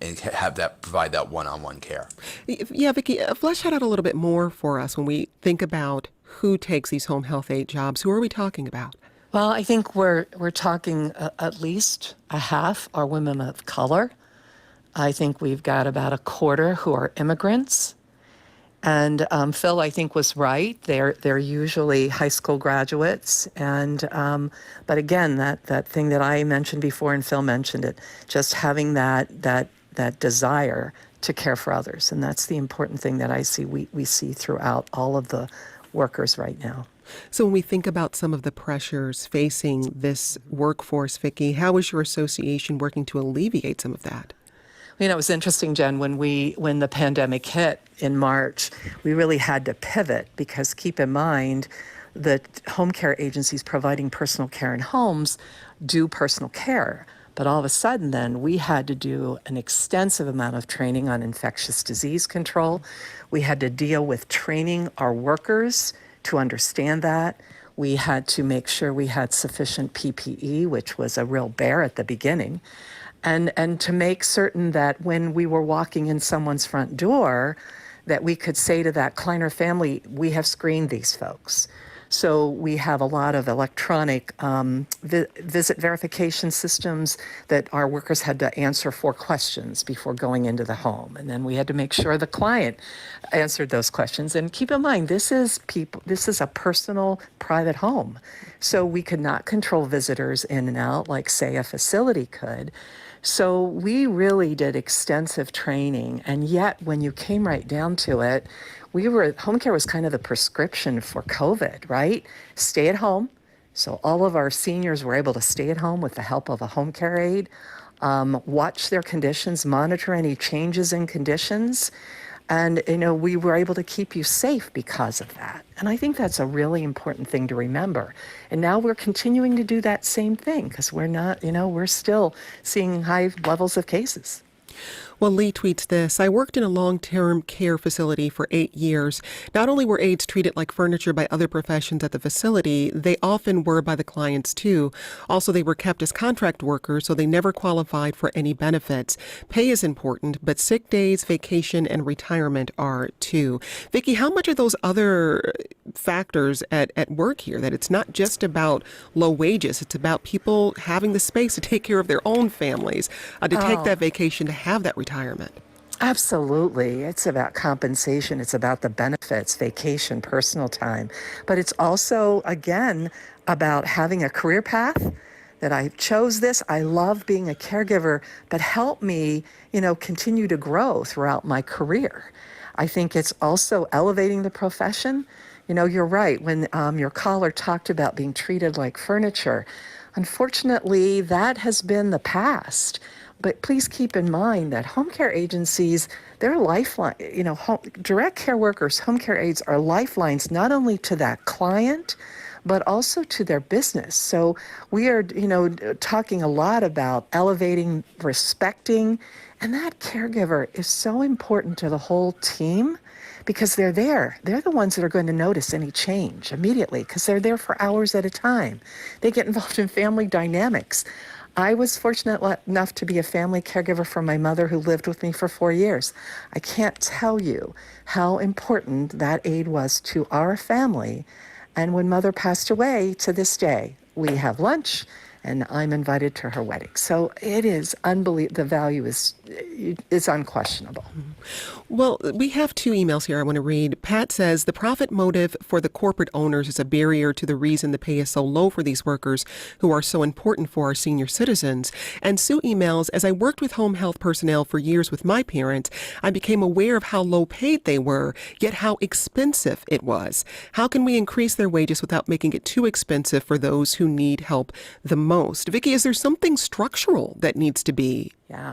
Speaker 13: provide that one-on-one care.
Speaker 22: Yeah, Vicki, flesh that out a little bit more for us when we think about who takes these home health aide jobs. Who are we talking about?
Speaker 12: Well, I think we're talking at least a half are women of color. I think we've got about a quarter who are immigrants. And Phil, I think, was right. They're usually high school graduates. And but again, that thing that I mentioned before, and Phil mentioned it, just having that desire to care for others. And that's the important thing that I see we see throughout all of the workers right now.
Speaker 22: So when we think about some of the pressures facing this workforce, Vicki, how is your association working to alleviate some of that?
Speaker 12: You know, it was interesting, Jen, when the pandemic hit in March, we really had to pivot because keep in mind that home care agencies providing personal care in homes do personal care. But all of a sudden then we had to do an extensive amount of training on infectious disease control. We had to deal with training our workers to understand that. We had to make sure we had sufficient PPE, which was a real bear at the beginning. And to make certain that when we were walking in someone's front door, that we could say to that Kleiner family, we have screened these folks. So we have a lot of electronic visit verification systems that our workers had to answer 4 questions before going into the home. And then we had to make sure the client answered those questions. And keep in mind, this is a personal, private home. So we could not control visitors in and out like, say, a facility could. So we really did extensive training. And yet, when you came right down to it, home care was kind of the prescription for COVID, right? Stay at home. So all of our seniors were able to stay at home with the help of a home care aide, watch their conditions, monitor any changes in conditions. And, we were able to keep you safe because of that. And I think that's a really important thing to remember. And now we're continuing to do that same thing because we're still seeing high levels of cases.
Speaker 22: Well, Lee tweets this: I worked in a long-term care facility for 8 years. Not only were aides treated like furniture by other professions at the facility, they often were by the clients too. Also, they were kept as contract workers, so they never qualified for any benefits. Pay is important, but sick days, vacation, and retirement are too. Vicki, how much are those other factors at work here? That it's not just about low wages, it's about people having the space to take care of their own families, to take that vacation, to have that retirement.
Speaker 12: Absolutely. It's about compensation. It's about the benefits, vacation, personal time. But it's also, again, about having a career path that I chose this. I love being a caregiver, but help me, continue to grow throughout my career. I think it's also elevating the profession. You're right. When your caller talked about being treated like furniture, unfortunately, that has been the past. But please keep in mind that home care agencies, they're lifeline, direct care workers, home care aides are lifelines not only to that client, but also to their business. So we are, talking a lot about elevating, respecting, and that caregiver is so important to the whole team because they're there. They're the ones that are going to notice any change immediately because they're there for hours at a time. They get involved in family dynamics. I was fortunate enough to be a family caregiver for my mother who lived with me for 4 years. I can't tell you how important that aid was to our family. And when Mother passed away, to this day, we have lunch and I'm invited to her wedding. So it is unbelievable. The value is unquestionable.
Speaker 22: Well, we have 2 emails here I want to read. Pat says the profit motive for the corporate owners is a barrier to the reason the pay is so low for these workers who are so important for our senior citizens. And Sue emails, as I worked with home health personnel for years with my parents, I became aware of how low paid they were, yet how expensive it was. How can we increase their wages without making it too expensive for those who need help the most? Vicki, is there something structural that needs to be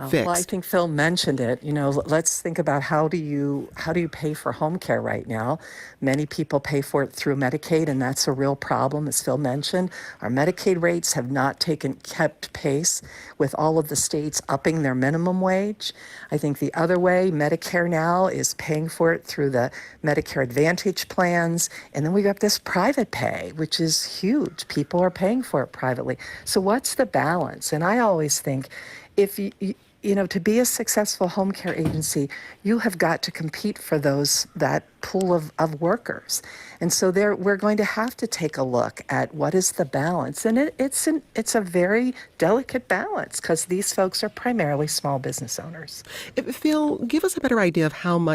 Speaker 22: fixed?
Speaker 12: Well, I think Phil mentioned it. Let's think about how do you pay for home care right now? Many people pay for it through Medicaid, and that's a real problem, as Phil mentioned. Our Medicaid rates have not kept pace with all of the states upping their minimum wage. I think the other way, Medicare now is paying for it through the Medicare Advantage plans, and then we got this private pay, which is huge. People are paying for it privately. So what's the balance? And I always think, if to be a successful home care agency, you have got to compete for that pool of workers. And so we're going to have to take a look at what is the balance. And it's a very delicate balance because these folks are primarily small business owners.
Speaker 22: Phil, give us a better idea of how much